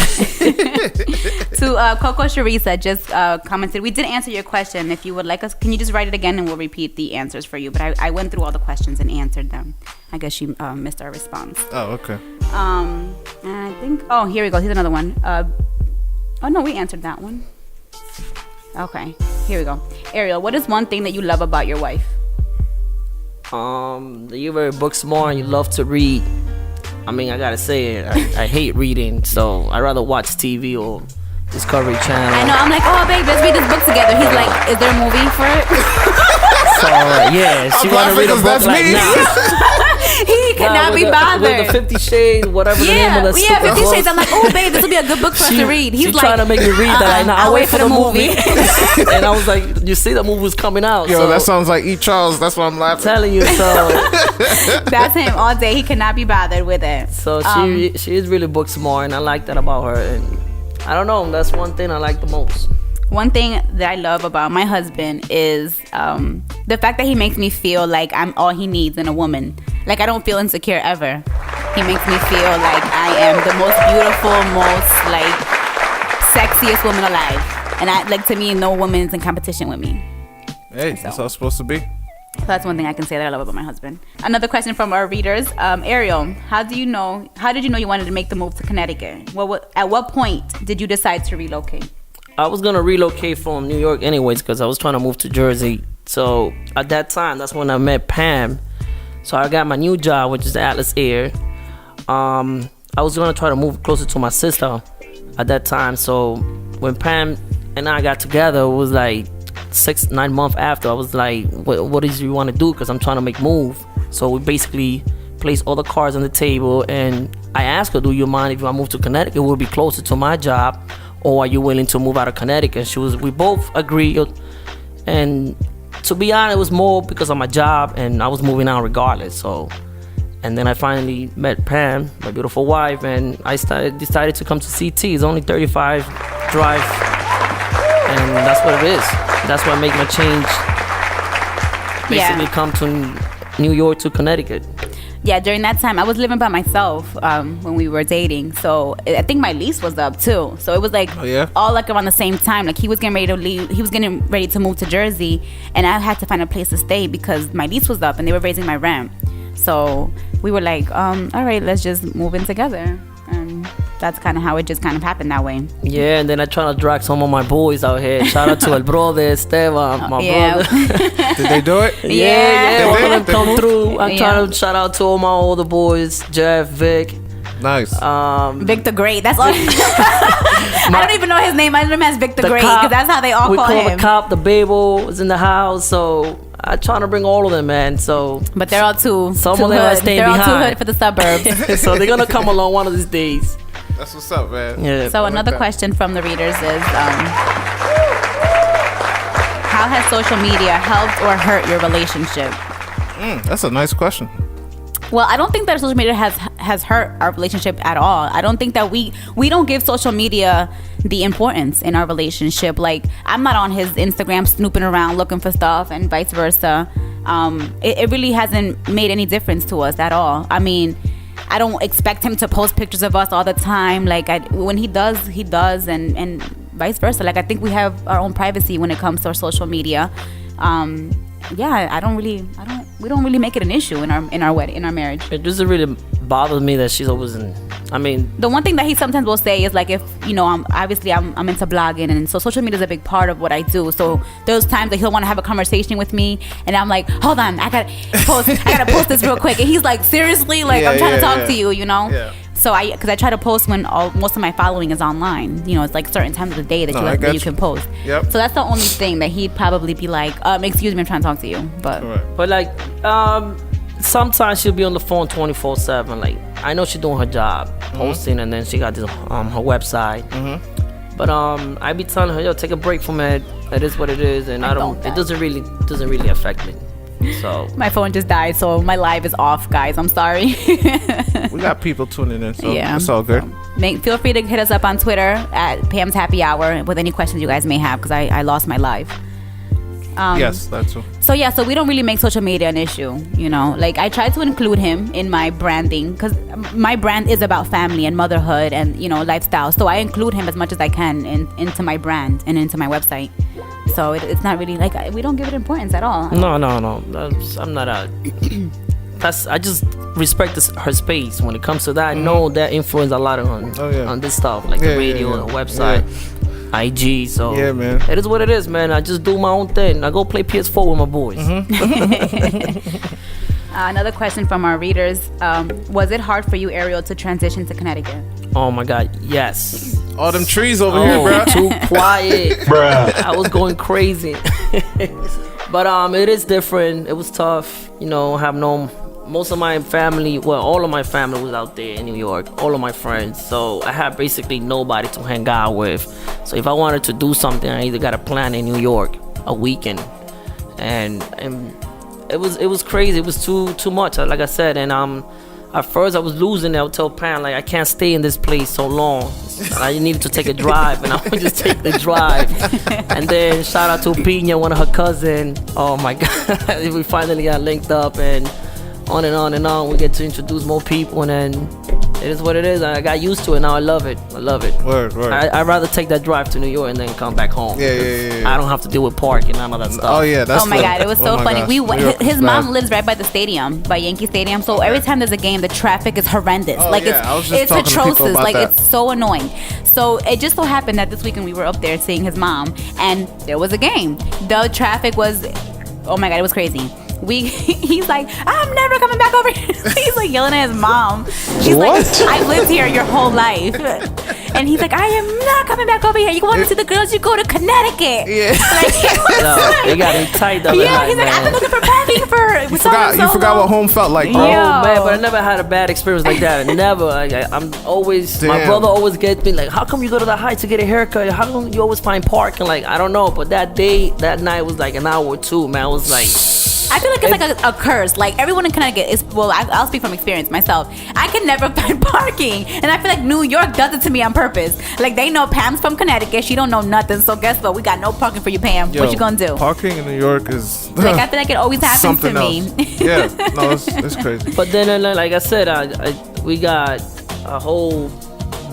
Coco Sharisa just commented, we did answer your question. If you would like us, can you just write it again and we'll repeat the answers for you. But I went through all the questions and answered them. I guess she missed our response. Oh, okay. And I think, oh, here we go. Here's another one. Oh, no, we answered that one. Okay, here we go. Ariel, what is one thing that you love about your wife? You're very book smart and you love to read. I mean, I gotta say it. I hate reading, so I rather watch TV or Discovery Channel. I know, I'm like, oh, babe, let's read this book together. He's like, is there a movie for it? So, yeah, she wanna read a book That's like, me. nah. He cannot be bothered. With the 50 Shades, whatever the name of the Yeah, 50 book. Shades. I'm like, oh, babe, this will be a good book for us to read. He's She's like, trying to make me read that. I'll wait for the movie. movie. And I was like, you see the movie was coming out. Yo, so that sounds like E. Charles. That's why I'm I'm laughing. telling you, so That's him all day. He cannot be bothered with it. she is really book smart, and I like that about her. And I don't know, that's one thing I like the most. One thing that I love about my husband is the fact that he makes me feel like I'm all he needs in a woman. Like, I don't feel insecure ever. He makes me feel like I am the most beautiful, most like sexiest woman alive. And I like, to me, no woman is in competition with me. Hey, that's how it's supposed to be. So that's one thing I can say that I love about my husband. Another question from our readers. Ariel, how did you know you wanted to make the move to Connecticut? At what point did you decide to relocate? I was gonna relocate from New York anyways because I was trying to move to Jersey. So at that time, that's when I met Pam. So I got my new job, which is Atlas Air. I was gonna try to move closer to my sister at that time. So when Pam and I got together, it was like 6-9 months after. I was like, what is you want to do? Because I'm trying to make move. So we basically placed all the cards on the table, and I asked her, do you mind if I move to Connecticut? It will be closer to my job, or are you willing to move out of Connecticut? We both agreed. And to be honest, it was more because of my job, and I was moving out regardless. So, and then I finally met Pam, my beautiful wife, and I decided to come to CT. It's only 35 drive, and that's what it is. That's why I make my change. Basically, come to New York to Connecticut. Yeah, during that time, I was living by myself when we were dating. So I think my lease was up too. So it was like all like around the same time. Like, he was getting ready to leave. He was getting ready to move to Jersey, and I had to find a place to stay because my lease was up and they were raising my rent. So we were like, all right, let's just move in together. And that's kind of how it just kind of happened that way. Yeah, and then I try to drag some of my boys out here. Shout out to El Brother, Esteban, my brother. Did they do it? Yeah, all of them They come moved? through. I'm trying to shout out to all my older boys, Jeff, Vic. Nice. Victor Great. That's all. I don't even know his name. I remember as Victor Great because that's how they all we call call him. the cop. The Babel is in the house, so I trying to bring all of them, man. So, but they're all too. Some too of them are hood. staying They're all too behind. hood for the suburbs. So they're gonna come along one of these days. That's what's up, man. Yeah. So another question from the readers is, how has social media helped or hurt your relationship? That's a nice question. Well, I don't think that social media has hurt our relationship at all. I don't think that we don't give social media the importance in our relationship. Like, I'm not on his Instagram snooping around looking for stuff and vice versa. It really hasn't made any difference to us at all. I mean, I don't expect him to post pictures of us all the time. Like, when he does, and vice versa. Like, I think we have our own privacy when it comes to our social media. We don't really make it an issue in our marriage. It just really bothers me that she's always I mean, the one thing that he sometimes will say is like, if I'm into blogging, and so social media is a big part of what I do. So those times that he'll want to have a conversation with me, and I'm like, hold on, I gotta post this real quick, and he's like, seriously, like I'm trying to talk to you, Yeah. So because I try to post when most of my following is online. It's like certain times of the day that you can post. Yep. So that's the only thing that he'd probably be like, excuse me, I'm trying to talk to you, but. But like, sometimes she'll be on the phone 24/7. Like, I know she's doing her job, posting, and then she got this her website. But I be telling her, yo, take a break from it. It is what it is, and it doesn't really affect me. So my phone just died, so my live is off, guys. I'm sorry. We got people tuning in, so yeah, it's all good. So feel free to hit us up on Twitter at Pam's Happy Hour with any questions you guys may have, because I lost my live. Yes, that's true. So we don't really make social media an issue, Like, I try to include him in my branding, because my brand is about family and motherhood and, lifestyle. So I include him as much as I can into my brand and into my website. So it's not really like, we don't give it importance at all. No. I'm not a... I just respect her space when it comes to that. I know that influence a lot on this stuff, like the radio, the website. IG, so yeah, man. It is what it is, man. I just do my own thing. I go play PS4 with my boys. Another question from our readers: was it hard for you, Ariel, to transition to Connecticut? Oh my God, yes. All them trees over here, bro. Too quiet, bruh. I was going crazy. But it is different. It was tough, have no. Most of my family, all of my family was out there in New York, all of my friends. So I had basically nobody to hang out with. So if I wanted to do something, I either got a plan in New York, a weekend. And it was crazy. It was too much, like I said. And at first I was losing it. I would tell Pam, like, I can't stay in this place so long. I needed to take a drive, and I would just take the drive. And then shout out to Pina, one of her cousins. Oh my God, we finally got linked up, and on and on and on. We get to introduce more people, and then it is what it is. I got used to it. Now I love it. Word. I'd rather take that drive to New York and then come back home. Yeah. I don't have to deal with parking and all that stuff. Oh yeah, that's. Oh my God, it was so funny. Gosh. We went. His mom lives right by the stadium, by Yankee Stadium. So every time there's a game, the traffic is horrendous. Oh, like yeah. it's atrocious. Like that. it's so annoying. So it just so happened that this weekend we were up there seeing his mom, and there was a game. The traffic was, oh my God, it was crazy. He's like, I'm never coming back over here. He's like yelling at his mom. She's like, I've lived here your whole life. And he's like, I am not coming back over here. You want to see the girls? You go to Connecticut. Yeah. Like, they got me tight up. Yeah, he's like, I've been looking for parking for. You forgot what home felt like, bro. Oh man, but I never had a bad experience like that. Never. I'm always. Damn. My brother always gets me like, how come you go to the Heights to get a haircut? How come you always find parking? Like, I don't know. But that night was like an hour or two. Man, I was like. I feel like it's like a curse. Like, everyone in Connecticut is, I'll speak from experience myself. I can never find parking. And I feel like New York does it to me on purpose. Like, they know Pam's from Connecticut. She don't know nothing. So guess what? We got no parking for you, Pam. What you gonna do? Parking in New York is like, I feel like it always happens to me. Yeah, no, it's crazy. But then, like I said, we got a whole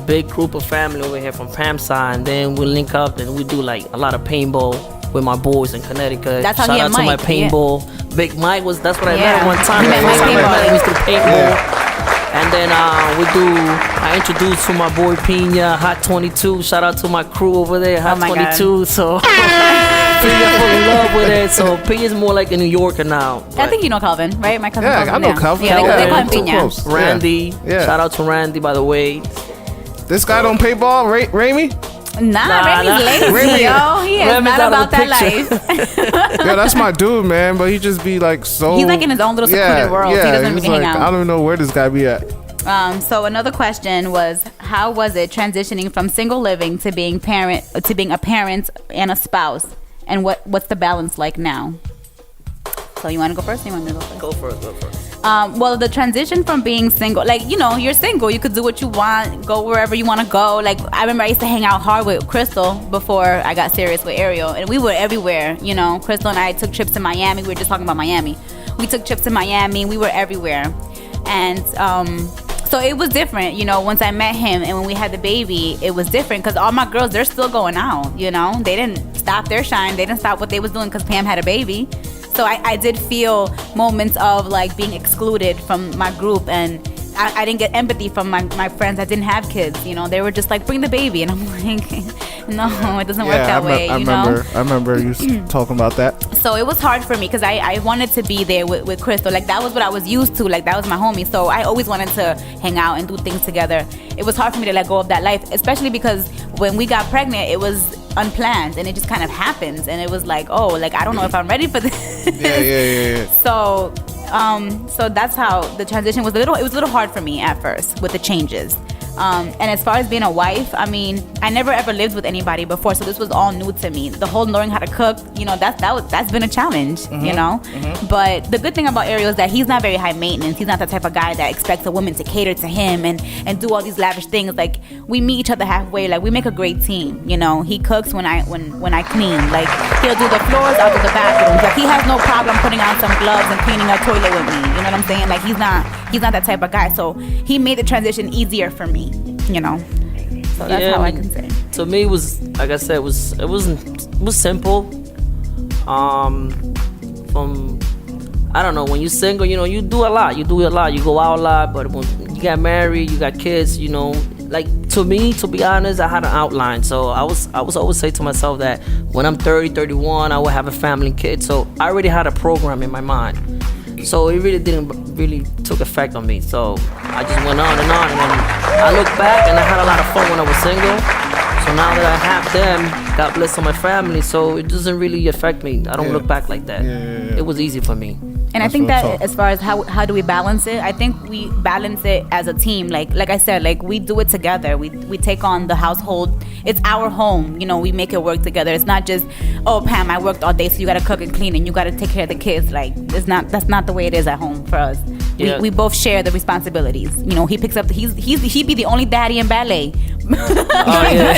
big group of family over here from Pam's side, and then we link up and we do like a lot of paintball with my boys in Connecticut. That's how Shout he out and to my Mike, paintball. Big Mike that's what I met him one time. You met Mike paintball. We used to paintball. And then I introduced to my boy Pina, Hot 22. Shout out to my crew over there, Hot 22. So Pina fell in love with it. So Pina's more like a New Yorker now. I think you know Calvin, right? My cousin Calvin. I know Calvin. Yeah, they call him too Pina. close. Randy. Yeah. Shout out to Randy, by the way. This guy don't pay ball, Raimi? Nah, Remy's lazy, yo. He is Remy's not out about of the that picture. life. Yeah, that's my dude, man. But he just be like so. He's like in his own little secluded world. Yeah, He doesn't really hang out. I don't even know where this guy be at. So another question was, how was it transitioning from single living to being a parent and a spouse, and what's the balance like now? So you want to go first? Or you want me to go first? Go first. Well, the transition from being single, like, you're single, you could do what you want, go wherever you want to go. Like, I remember I used to hang out hard with Crystal before I got serious with Ariel, and we were everywhere. Crystal and I took trips to Miami. We were just talking about Miami. We took trips to Miami. We were everywhere, and so it was different. Once I met him and when we had the baby, it was different because all my girls, they're still going out. They didn't stop their shine. They didn't stop what they was doing because Pam had a baby. So I did feel moments of like being excluded from my group, and I didn't get empathy from my friends that didn't have kids. You know, they were just like, bring the baby, and I'm like, no, it doesn't work that way. I remember you talking about that. So it was hard for me because I wanted to be there with Crystal. Like, that was what I was used to. Like, that was my homie. So I always wanted to hang out and do things together. It was hard for me to let go of that life, especially because when we got pregnant, it was unplanned and it just kind of happens. And it was like, oh, like, I don't know if I'm ready for this. Yeah. So that's how the transition was. It was a little hard for me at first with the changes. And as far as being a wife, I mean, I never ever lived with anybody before, so this was all new to me. The whole learning how to cook, you know, that's been a challenge, you know. But the good thing about Ariel is that he's not very high maintenance. He's not the type of guy that expects a woman to cater to him and do all these lavish things. Like, we meet each other halfway. Like, we make a great team, you know. He cooks when I clean. Like, he'll do the floors, I'll do the bathrooms. Like, he has no problem putting on some gloves and cleaning a toilet with me. You know what I'm saying? Like, he's not that type of guy. So he made the transition easier for me, you know. So that's how I can say. To me, it was, like I said, it was simple. From, I don't know, when you're single, you know, you do a lot. You go out a lot. But when you got married, you got kids, you know. Like, to me, to be honest, I had an outline. So I was always say to myself that when I'm 30, 31, I will have a family and kids. So I already had a program in my mind. So it really didn't took effect on me. So I just went on. And then I look back and I had a lot of fun when I was single. So now that I have them, God bless on my family. So it doesn't really affect me. I don't look back like that. It was easy for me. And I think that as far as how do we balance it, I think we balance it as a team. Like I said, like, we do it together. We take on the household. It's our home. You know, we make it work together. It's not just, oh, Pam, I worked all day, so you got to cook and clean and you got to take care of the kids. Like, that's not the way it is at home for us. Yeah. We both share the responsibilities. You know, he picks up. He'd be the only daddy in ballet. Oh yeah.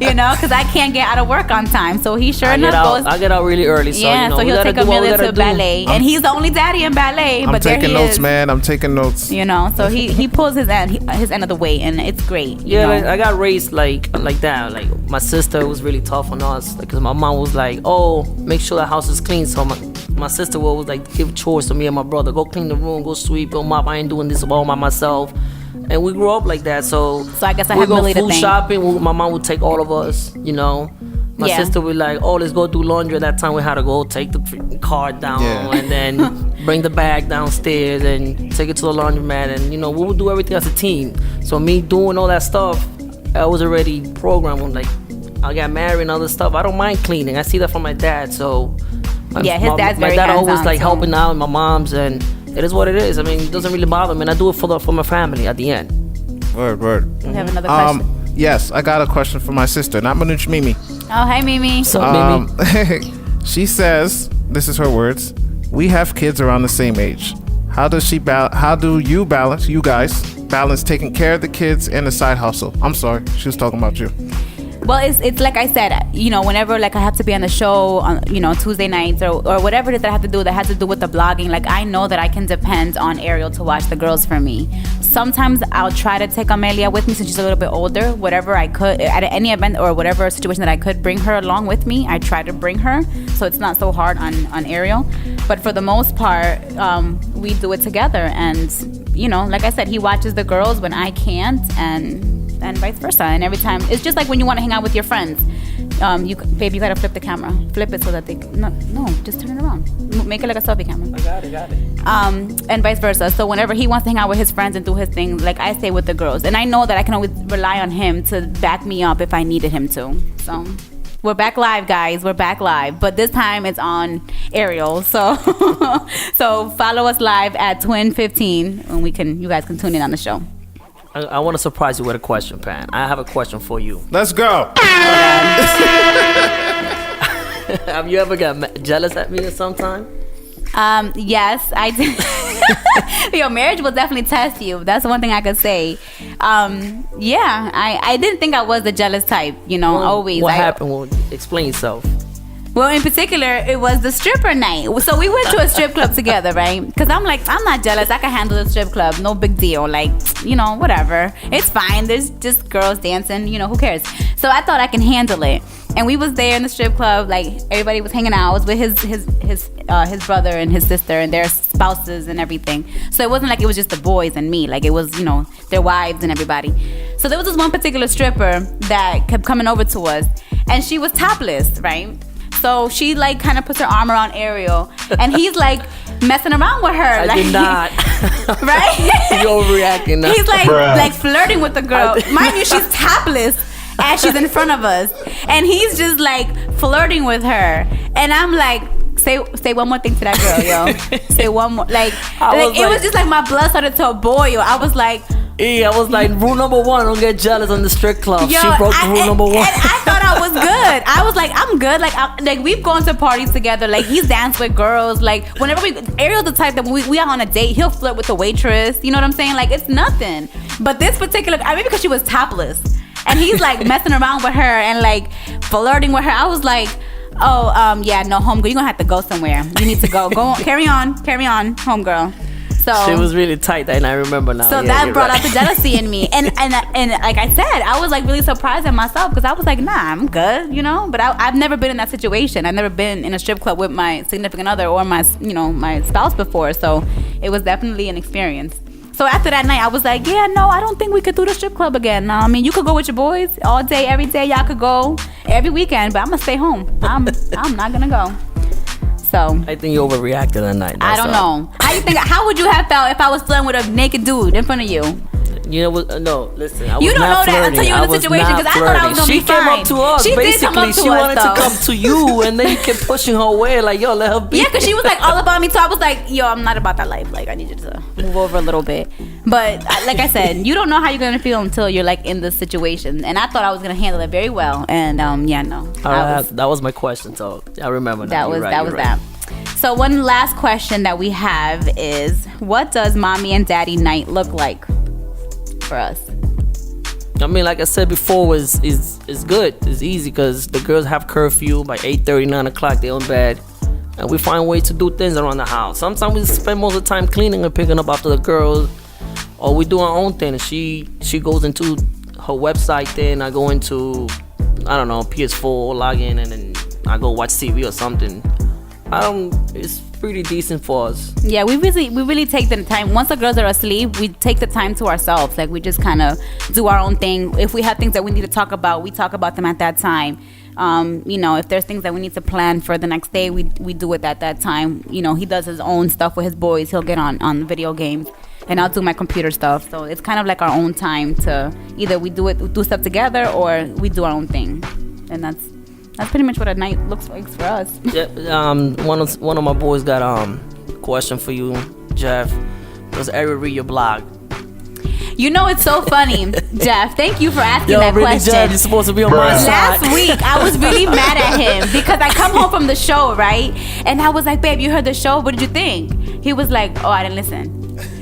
You know, because I can't get out of work on time, so he sure enough goes. I get out really early, so you know, so he'll take Amelia to ballet, and he's the only daddy in ballet. I'm but taking notes, man. I'm taking notes. You know, so he pulls his end of the weight, and it's great. You know? Like, I got raised like that. Like, my sister was really tough on us, because my mom was like, "Oh, make sure the house is clean." So my sister will always like give chores to me and my brother. Go clean the room, go sweep, go mop. I ain't doing this all by myself. And we grew up like that, so I guess I have Millie to thank. We go food shopping. My mom would take all of us, you know. My sister would like, oh, let's go do laundry. At that time, we had to go take the freaking cart down and then bring the bag downstairs and take it to the laundromat. And, you know, we would do everything as a team. So me doing all that stuff, I was already programmed. Like, I got married and other stuff. I don't mind cleaning. I see that from my dad. So his dad's very my dad always hands-on, like helping out my mom's, and it is what it is. I mean, it doesn't really bother me, and I do it for my family at the end. Word. We have another question. Yes, I got a question for my sister, not Manuch Mimi. Oh, hi, Mimi. So, Mimi. She says, this is her words, we have kids around the same age. How do you balance taking care of the kids and the side hustle? I'm sorry, she was talking about you. Well, it's like I said, you know, whenever like I have to be on the show on, you know, Tuesday nights or whatever it is that I have to do that has to do with the blogging, like, I know that I can depend on Ariel to watch the girls for me. Sometimes I'll try to take Amelia with me since she's a little bit older. Whatever I could, at any event or whatever situation that I could bring her along with me, I try to bring her. So it's not so hard on Ariel. But for the most part, we do it together. And, you know, like I said, he watches the girls when I can't, and vice versa. And every time, it's just like when you want to hang out with your friends. You gotta flip the camera. Flip it so that they no, just turn it around. Make it like a selfie camera. I got it. And vice versa. So whenever he wants to hang out with his friends and do his thing, like, I stay with the girls, and I know that I can always rely on him to back me up if I needed him to. So we're back live, guys. We're back live, but this time it's on Ariel. So so follow us live at Twin15, and you guys can tune in on the show. I want to surprise you with a question, Pan. I have a question for you. Let's go. Have you ever got jealous at me at some time? Yes, I did. Your marriage will definitely test you. That's one thing I could say. Yeah, I didn't think I was the jealous type, you know, always. What happened? Well, explain yourself. Well, in particular, it was the stripper night. So we went to a strip club together, right? Because I'm like, I'm not jealous. I can handle the strip club. No big deal. Like, you know, whatever. It's fine. There's just girls dancing. You know, who cares? So I thought I can handle it. And we was there in the strip club. Like, everybody was hanging out. I was with his brother and his sister. And they're spouses and everything. So it wasn't like it was just the boys and me. Like it was, their wives and everybody. So there was this one particular stripper that kept coming over to us, and she was topless, right? So she like kind of puts her arm around Ariel, and he's like messing around with her. I did not. Right? You're overreacting now. He's like flirting with the girl. Mind you, she's topless as she's in front of us, and he's just like flirting with her. And I'm like, say one more thing to that girl, yo. Say one more. Like it was just like my blood started to boil. I was like. Yeah, I was like, rule number 1, don't get jealous on the strip club. Yo, she broke rule number 1. And I thought I was good. I was like, I'm good. Like we've gone to parties together. Like he's danced with girls. Like whenever Ariel's the type that when we out on a date, he'll flirt with the waitress. You know what I'm saying? Like it's nothing. But this particular, I mean, because she was topless, and he's like messing around with her and like flirting with her. I was like, oh, yeah, no, homegirl, you're gonna have to go somewhere. You need to go. Go on, carry on, homegirl. So she was really tight, and I remember now. So that brought out the jealousy in me, and like I said, I was like really surprised at myself because I was like, nah, I'm good, But I've never been in that situation. I've never been in a strip club with my significant other or my spouse before. So it was definitely an experience. So after that night, I was like, yeah, no, I don't think we could do the strip club again. I mean, you could go with your boys all day, every day. Y'all could go every weekend, but I'm gonna stay home. I'm not gonna go. So I think you overreacted that night. I don't know. How would you have felt if I was flirting with a naked dude in front of you? You know what? No, listen. I was you don't not know that until you're in the situation because I thought I was gonna be fine. She came up to us. She Basically, did come up to she us, wanted to come to you, and then you kept pushing her away. Like, yo, let her be. Yeah, because she was like all about me. So I was like, yo, I'm not about that life. Like, I need you to move over a little bit. But like I said, you don't know how you're gonna feel until you're like in the situation. And I thought I was gonna handle it very well. And yeah, no. That was my question. So I remember that. That was that. So one last question that we have is, what does mommy and daddy night look like for us? I mean, like I said before, is good. It's easy because the girls have curfew by 8:30, 9 o'clock. They're in bed, and we find ways to do things around the house. Sometimes we spend most of the time cleaning and picking up after the girls, or we do our own thing. She goes into her website thing. I go into, I don't know, PS4, log in, and then I go watch TV or something. It's pretty decent for us. Yeah, we really take the time. Once the girls are asleep, we take the time to ourselves. Like we just kind of do our own thing. If we have things that we need to talk about, we talk about them at that time. If there's things that we need to plan for the next day, we do it at that time. He does his own stuff with his boys. He'll get on video games, and I'll do my computer stuff. So it's kind of like our own time to either we do stuff together or we do our own thing, and that's pretty much what a night looks like for us. Yeah, one of my boys got question for you, Jeff. Does Ariel read your blog? It's so funny, Jeff. Thank you for asking that really, question. Jeff, you're supposed to be on my side. Last week, I was really mad at him because I come home from the show, right? And I was like, babe, you heard the show? What did you think? He was like, oh, I didn't listen.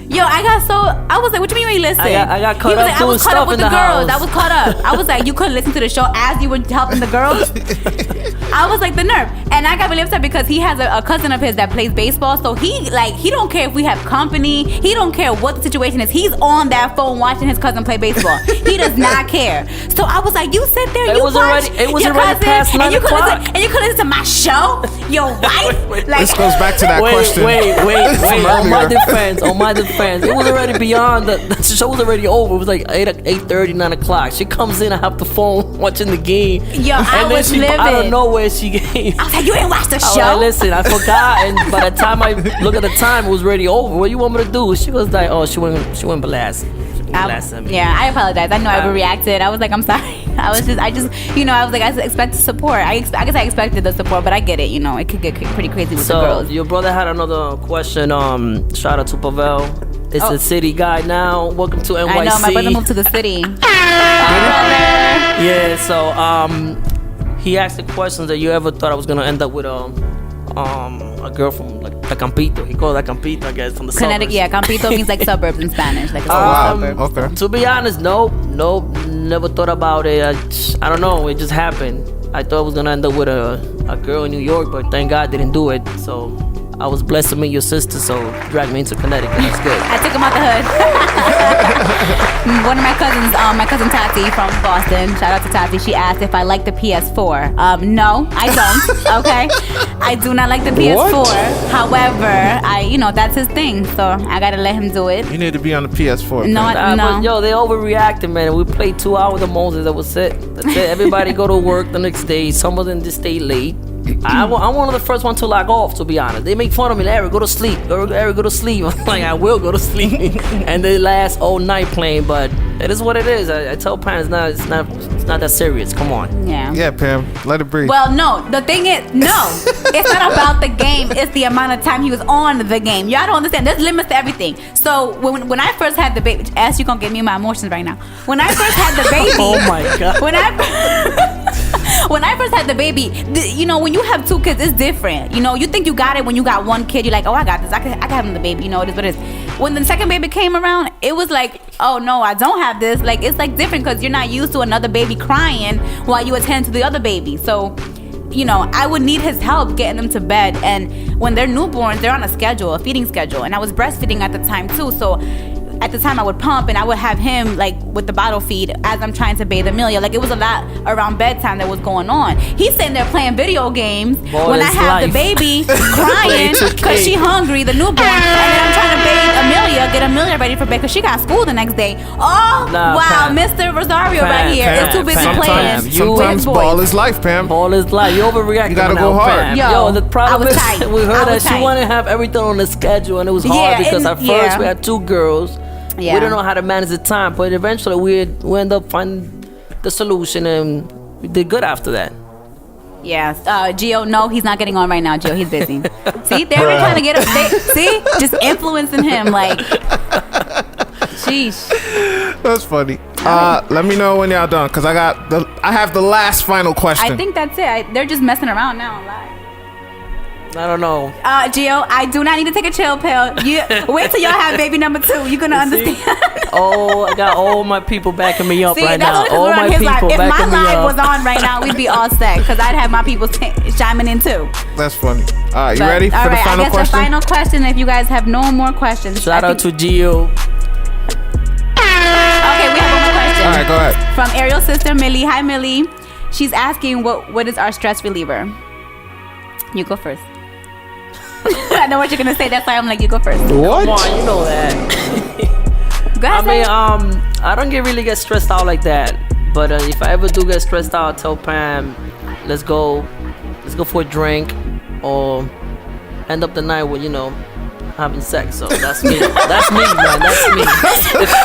Yo, I was like, what you mean you ain't listen? I got caught up doing stuff in the girls. house. I was caught up. I was like, you couldn't listen to the show as you were helping the girls? I was like, the nerve. And I got really upset because he has a cousin of his that plays baseball. So he don't care if we have company. He don't care what the situation is. He's on that phone watching his cousin play baseball. He does not care. So I was like, you sit there, it was already past 9 o'clock. And you could listen to my show? Your wife? This goes back to that question. Wait. On my defense, it was already beyond the show was already over. It was like 8:30, 9 o'clock. She comes in, I have the phone watching the game. Yo, I was livid. I don't know where she came. I was like, you ain't watched the show? Like, listen, I forgot, and by the time I look at the time, it was already over. What you want me to do? She was like, oh, she went blast. Yeah, I apologize. I know I overreacted. I was like, I'm sorry. I was like, I expect support. I guess I expected the support, but I get it. It could get pretty crazy with the girls. So your brother had another question. Shout out to Pavel. It's a city guy now. Welcome to NYC. I know, my brother moved to the city. Yeah, so he asked the questions that you ever thought I was gonna end up with a girl from like Campito. He called that Campito, I guess, from the Connecticut. suburbs. Yeah, Campito means like suburbs in Spanish, like a suburb. Okay. To be honest, no, never thought about it. I don't know, it just happened. I thought I was gonna end up with a girl in New York, but thank God didn't do it. So I was blessed to meet your sister, so dragged me into Connecticut. That's good. I took him out the hood. One of my cousins, my cousin Tati from Boston, shout out to Tati, she asked if I like the PS4. No, I don't, okay? I do not like the PS4. However, that's his thing, so I gotta let him do it. You need to be on the PS4. No, man. no. But yo, they overreacted, man. We played 2 hours of Moses. That was it. That's it. Everybody go to work the next day. Some of them just stay late. I'm one of the first ones to log off, to be honest. They make fun of me. Ariel, go to sleep. Ariel, go to sleep. I'm like, I will go to sleep. And they last all night playing, but it is what it is. I tell parents, it's not that serious. Come on. Yeah. Yeah, Pam, let it breathe. Well, no. The thing is, no. It's not about the game. It's the amount of time he was on the game. Y'all don't understand. There's limits to everything. So when I first had the baby, Ash, you're gonna get me my emotions right now. When I first had the baby. Oh my God. When I first had the baby, when you have 2 kids, it's different. You think you got it when you got 1 kid. You're like, oh, I got this. I can have the baby. It is what it is. When the second baby came around, it was like, oh no, I don't have this. Like, it's like different because you're not used to another baby crying while you attend to the other baby. So, I would need his help getting them to bed. And when they're newborns, they're on a feeding schedule. And I was breastfeeding at the time too. So at the time I would pump and I would have him like with the bottle feed as I'm trying to bathe Amelia. Like, it was a lot around bedtime that was going on. He's sitting there playing video games when I have the baby crying because she hungry, the newborn, and then I'm trying to bathe Amelia, get Amelia ready for bed because she got school the next day. Oh, wow, Pam. Mr. Rosario right here is too busy playing with his Sometimes boys. ball is life, Pam. Ball is life. You overreact. You gotta go hard. Yo, the problem I was is tight. we I heard that was she tight. wanted to have everything on the schedule, and it was hard Yeah, because and- at first yeah. we had 2 girls. Yeah. We didn't know how to manage the time, but eventually we ended up finding the solution, and we did good after that. Yeah, Gio, no, he's not getting on right now, Gio. He's busy. See, they're trying to get him. See, just influencing him, like, sheesh. That's funny. Let me know when y'all done, cause I have the last final question. I think that's it. They're just messing around now live. I don't know. Gio, I do not need to take a chill pill. Wait till y'all have baby number 2. You're gonna understand. Oh, I got all my people backing me up See, right that's now. what All my his live. people If my backing me live up. was on right now, we'd be all set because I'd have my people chiming in too. That's funny. All right, you But, ready for all the right, final I guess question? the final question. If you guys have no more questions, Shout I out think- to Gio. Okay, we have one more question. All right, go ahead. From Ariel's sister Millie. Hi Millie. She's asking what is our stress reliever? You go first. I know what you're gonna say. That's why I'm like, you go first. What? Come on, you know that. Go I ahead. mean, I don't really get stressed out like that. But if I ever do get stressed out, I tell Pam, let's go for a drink, or end up the night with having sex. So that's me. That's me, man. That's me.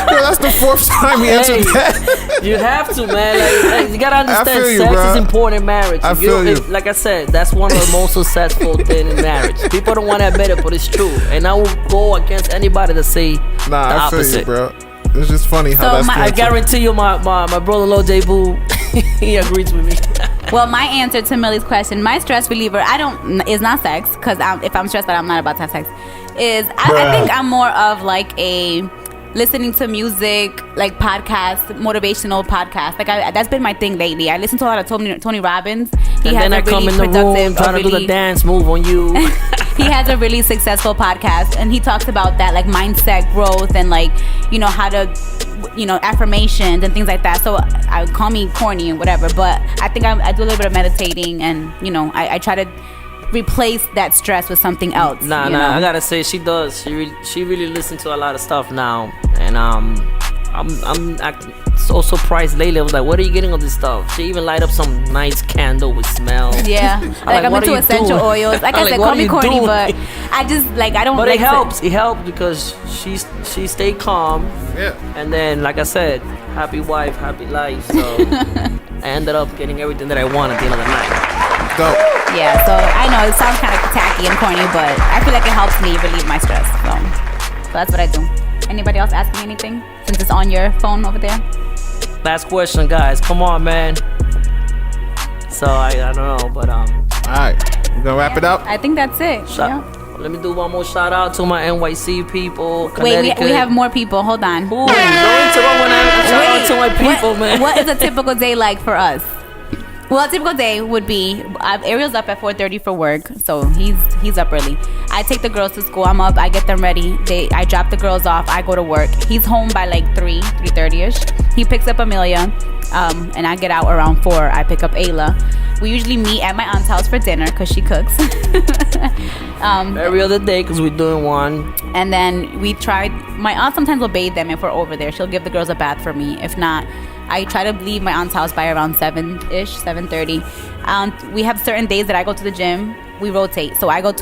That's the 4th time he answered that. You have to, man. Like, you gotta understand, feel you, sex bro. is important in marriage. I If feel you. Like I said, that's one of the most successful things in marriage. People don't want to admit it, but it's true. And I will go against anybody that say the Nah, I feel opposite. you, bro. It's just funny how So that's my- the I answer. guarantee you, my brother-in-law J Boo, he agrees with me. Well, my answer to Millie's question, my stress reliever, is not sex, because if I'm stressed out, I'm not about to have sex. I think I'm more of like a listening to music, like podcasts, motivational podcasts. Like that's been my thing lately. I listen to a lot of Tony Robbins. He And has then a I come really in the room productive, trying to do the really- dance move on you. He has a really successful podcast, and he talks about that, like mindset growth and like how to affirmations and things like that. So I call me corny and whatever, but I think I do a little bit of meditating, and I try to replace that stress with something else. Nah, I gotta say she does. She really listens to a lot of stuff now, and I'm so surprised lately. I was like, what are you getting all this stuff? She even light up some nice candle with smell. Yeah, like I'm what into are you essential doing? oils. Like I I'm said, like, what call are me you corny, doing? but I just I don't. But like it helps. It helps because she stay calm. Yeah. And then, like I said, happy wife, happy life. So I ended up getting everything that I want at the end of the night. Go. Yeah, so I know it sounds kind of tacky and corny, but I feel like it helps me relieve my stress. So that's what I do. Anybody else ask me anything since it's on your phone over there? Last question, guys. Come on, man. So I don't know, but All right, we're gonna wrap it up. I think that's it. Yeah. let me do one more shout out to my NYC people. Wait, Connecticut. we have more people. Hold on. Ooh, don't interrupt when I shout out to my people, man. What is a typical day like for us? Well, a typical day would be Ariel's up at 4:30 for work, so he's up early. I take the girls to school. I'm up. I get them ready. I drop the girls off. I go to work. He's home by like 3:30 3:30ish. He picks up Amelia, and I get out around 4. I pick up Ayla. We usually meet at my aunt's house for dinner because she cooks. Every other day because we're doing one. And then my aunt sometimes will bathe them if we're over there. She'll give the girls a bath for me. If not, I try to leave my aunt's house by around 7-ish, 7:30. We have certain days that I go to the gym. We rotate. So I go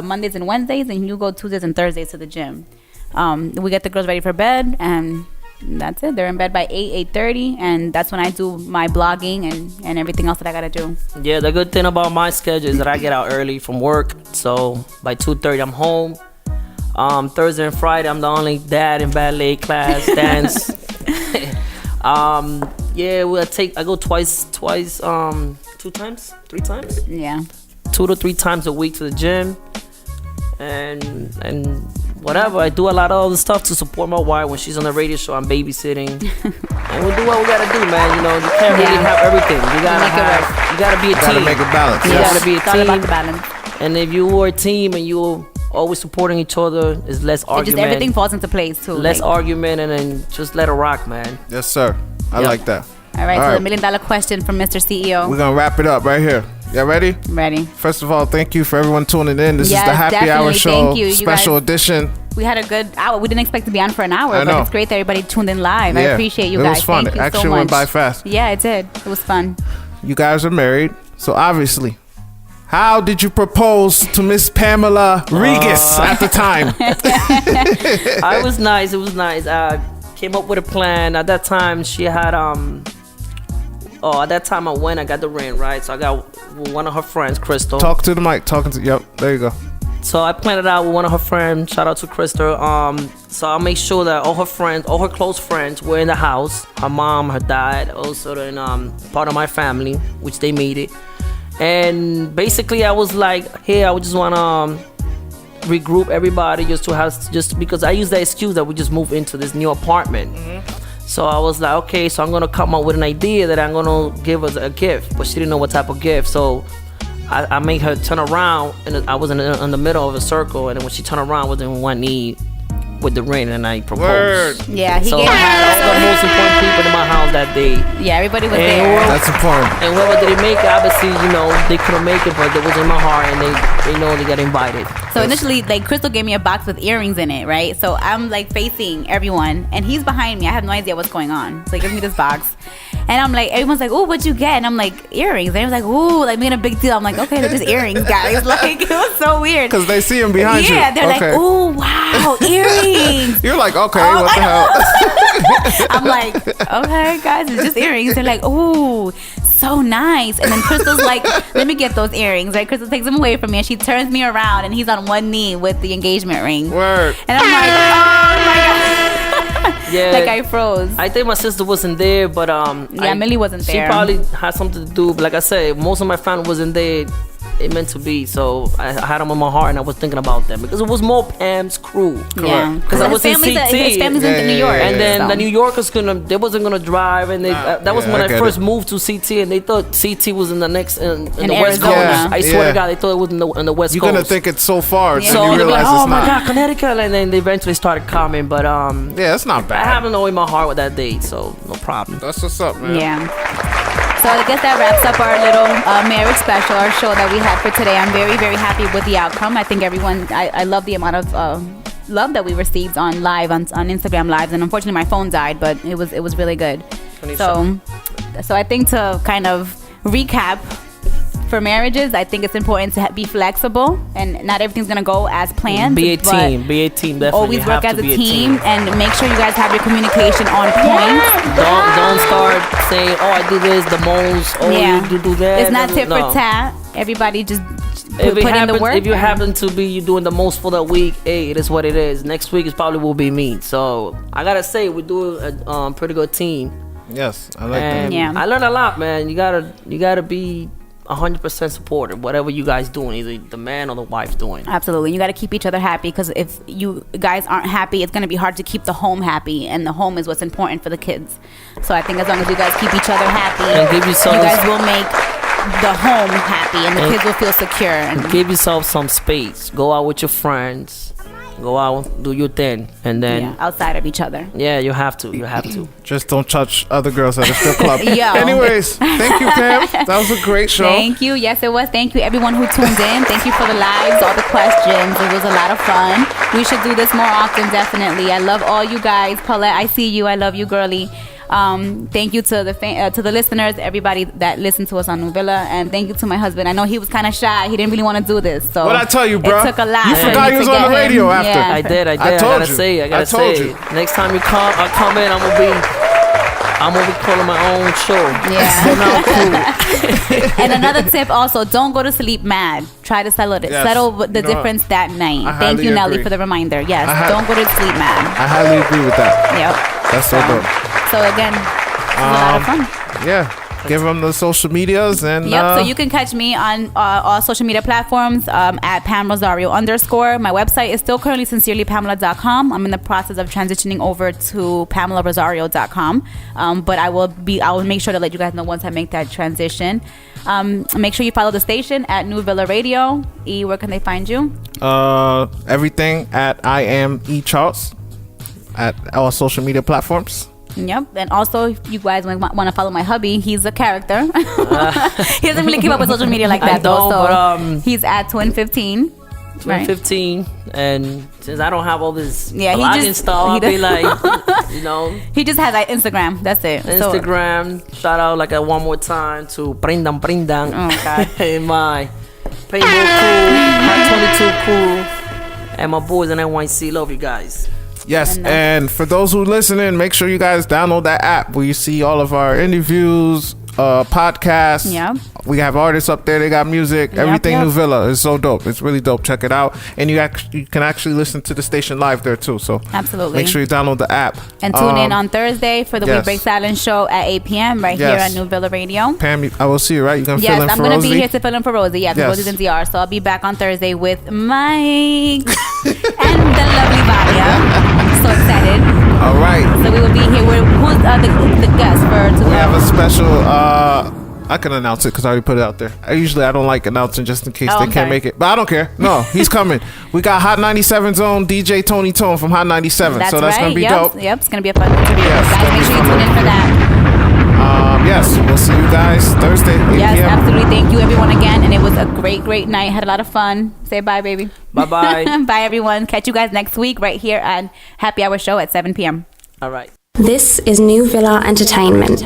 Mondays and Wednesdays, and you go Tuesdays and Thursdays to the gym. We get the girls ready for bed, and that's it. They're in bed by 8:30, and that's when I do my blogging and everything else that I gotta do. Yeah, the good thing about my schedule is that I get out early from work, so by 2:30 I'm home. Thursday and Friday I'm the only dad in ballet class, dance. Yeah, I go twice, 2 times, 3 times. Yeah. 2 to 3 times a week to the gym, and whatever. I do a lot of other stuff to support my wife when she's on the radio show. I'm babysitting, and we do what we gotta do, man. You know, you can't really have everything. You gotta be a team. Gotta make it balance. You gotta be a It's all team. about the balance. And if you are a team and you're always supporting each other, it's less argument. Just everything falls into place too. Less argument, and then just let it rock, man. Yes, sir. I Yep. like that. All right, so the $1 million question from Mr. CEO. We're gonna wrap it up right here. Y'all ready? Ready. First of all, thank you for everyone tuning in. This is Yes, the Happy Hour definitely. Show Thank you. You special guys- edition. We had a good hour. We didn't expect to be on for an hour, I but know. it's great that everybody tuned in live. I Yeah, appreciate you it guys. was fun. Thank It you actually so much. went by fast. Yeah, it did. It was fun. You guys are married, so obviously, how did you propose to Miss Pamela Regas at the time? It was nice. It was nice. I came up with a plan. At that time, she had at that time I got the ring, right? So I got one of her friends, Crystal. Talk to the mic. Yep, there you go. So I planned it out with one of her friends. Shout out to Crystal. So I'll make sure that all her close friends were in the house. Her mom, her dad, also then part of my family, which they made it. And basically I was like, hey, I would just wanna regroup everybody just because I use the excuse that we just moved into this new apartment. So I was like, okay, so I'm gonna come up with an idea that I'm gonna give us a gift, but she didn't know what type of gift. So I made her turn around, and I was in the middle of a circle, and then when she turned around, I was in one knee with the ring, and I proposed. Word. Yeah, he So gave I had all the most important people in my house that day. Yeah, everybody was And there. That's important. And whoever didn't make it, obviously, they couldn't make it, but it was in my heart, and they know they got invited. So initially, like, Crystal gave me a box with earrings in it, right? So I'm like facing everyone, and he's behind me. I have no idea what's going on. So he gives me this box, and I'm like, everyone's like, "Oh, what'd you get?" And I'm like, "Earrings." And he was like, "Ooh," like making a big deal. I'm like, "Okay, they're just earrings, guys." Like, it was so weird. Because they see him behind you. Yeah, they're Okay. like, "Ooh, wow, earrings." You're like, okay, Oh, what the hell? I'm like, "Okay, guys, it's just earrings." They're like, "Ooh, so nice." And then Crystal's like, "Let me get those earrings." Right? Crystal takes them away from me, and she turns me around, and he's on one knee with the engagement ring. Word. And I'm like, "Oh my god!" Yeah. Like I froze. I think my sister wasn't there, but Millie wasn't there. She probably had something to do. But like I said, most of my family wasn't there. It meant to be, so I had them on my heart, and I was thinking about them because it was more Pam's crew. Yeah, Because I was in CT, his family's in New York, and then so. the New Yorkers they wasn't gonna drive, and that was yeah, when I I get first it. moved to CT, and they thought CT was in the West Arizona. Coast. I swear Yeah. to God, they thought it was in the West You're Coast. gonna think it's so far, Yeah. so So you they're like, realize oh it's my not. God, Connecticut, and then they eventually started coming. But Yeah, it's not I bad. have no in my heart with that date, so no problem. That's what's up, man. Yeah. So I guess that wraps up our little marriage special, our show that we had for today. I'm very, very happy with the outcome. I think everyone, I love the amount of love that we received on Instagram lives, and unfortunately my phone died, but it was really good. So I think to kind of recap, for marriages, I think it's important to be flexible, and not everything's gonna go as planned. Be a but team. Definitely. Always work have as to a be team, and make sure you guys have your communication on point. Don't start saying, oh, I do this the most. Oh, Yeah. you do that. It's not tit No. for tat. Everybody just If put in the work. if you happen to be you doing the most for that week, hey, it is what it is. Next week is probably will be me. So I gotta say we do a pretty good team. Yes, I like And that. Yeah. I learned a lot, man. You gotta be 100% supportive, whatever you guys doing, either the man or the wife doing. Absolutely. You got to keep each other happy, because if you guys aren't happy, it's going to be hard to keep the home happy, and the home is what's important for the kids. So I think as long as you guys keep each other happy, And give yourself- you guys will make the home happy, and the kids will feel secure. And Give yourself some space. Go out with your friends. Go out, do your thing, and then outside of each other. yeah, you have to. You have to. Just don't touch other girls at the strip club. Yo. Anyways, thank you, Pam. That was a great show. Thank you. Yes, it was. Thank you, everyone who tuned in. Thank you for the lives, all the questions. It was a lot of fun. We should do this more often, definitely. I love all you guys. Paulette, I see you. I love you, girly. Thank you to the listeners, everybody that listened to us on New Villa, and thank you to my husband. I know he was kind of shy. He didn't really want to do this. So What I tell you, bro? It took a lot. You for forgot me you was to on the get him. radio after. Yeah. I did. I told gotta you. say. I gotta I told say. you. Next time I come in, I'm gonna be calling my own show. Yeah. And another tip also, don't go to sleep mad. Try to settle Yes. the difference that night. I Thank you, highly Nelly, agree. for the reminder. Yes, don't go to sleep mad. I highly agree with that. Yep. That's so dope. So again, this was a lot of fun. Yeah. Give them the social medias and Yep. So you can catch me on all social media platforms at _Pam_Rosario. My website is still currently sincerelypamela.com. I'm in the process of transitioning over to PamelaRosario.com. But I will make sure to let you guys know once I make that transition. Make sure you follow the station at New Villa Radio. E, where can they find you? everything at I am E Charles at all social media platforms. Yep. And also, if you guys want to follow my hubby, he's a character. He doesn't really keep up with social media like that, though. So he's at Twin15. Right. 15, and since I don't have all this Yeah, he blogging just- stuff, he I'll be does- like, you know, He just has Instagram. That's it. So- Instagram. Shout out one more time to Prindan. Oh, God. And my Paintball crew, my 22 crew, and my boys in NYC. Love you guys. Yes, and for those who listening, make sure you guys download that app where you see all of our interviews, podcasts. Yeah. We have artists up there. They got music. Everything yep. New Villa is so dope. It's really dope. Check it out, and you can actually listen to the station live there too. So Absolutely. make sure you download the app And tune in on Thursday for the We Break Silence show at 8 p.m. right here Yes. at New Villa Radio. Pam, I will see you, right? You can fill in I'm for going to Rosie? be here to fill in for Rosie. Yeah, Yes. Rosie's in DR. So I'll be back on Thursday with Mike and the lovely Valia. So excited. All right. So we will be here. Who's the guest for tomorrow? We have a special. I can announce it because I already put it out there. I don't like announcing just in case they can't make it, but I don't care. No, he's coming. We got Hot 97's own DJ Tony Tone from Hot 97, That's so that's right. gonna be Yep. dope. Yep, it's gonna be a fun interview. Yes, Guys, gonna make be sure you fun. tune in for that. Yes, we'll see you guys Thursday. 8 Yes, p.m. absolutely. Thank you, everyone, again, and it was a great night. Had a lot of fun. Say bye, baby. Bye bye. Bye, everyone. Catch you guys next week right here at Happy Hour Show at 7 p.m. All right. This is New Villa Entertainment.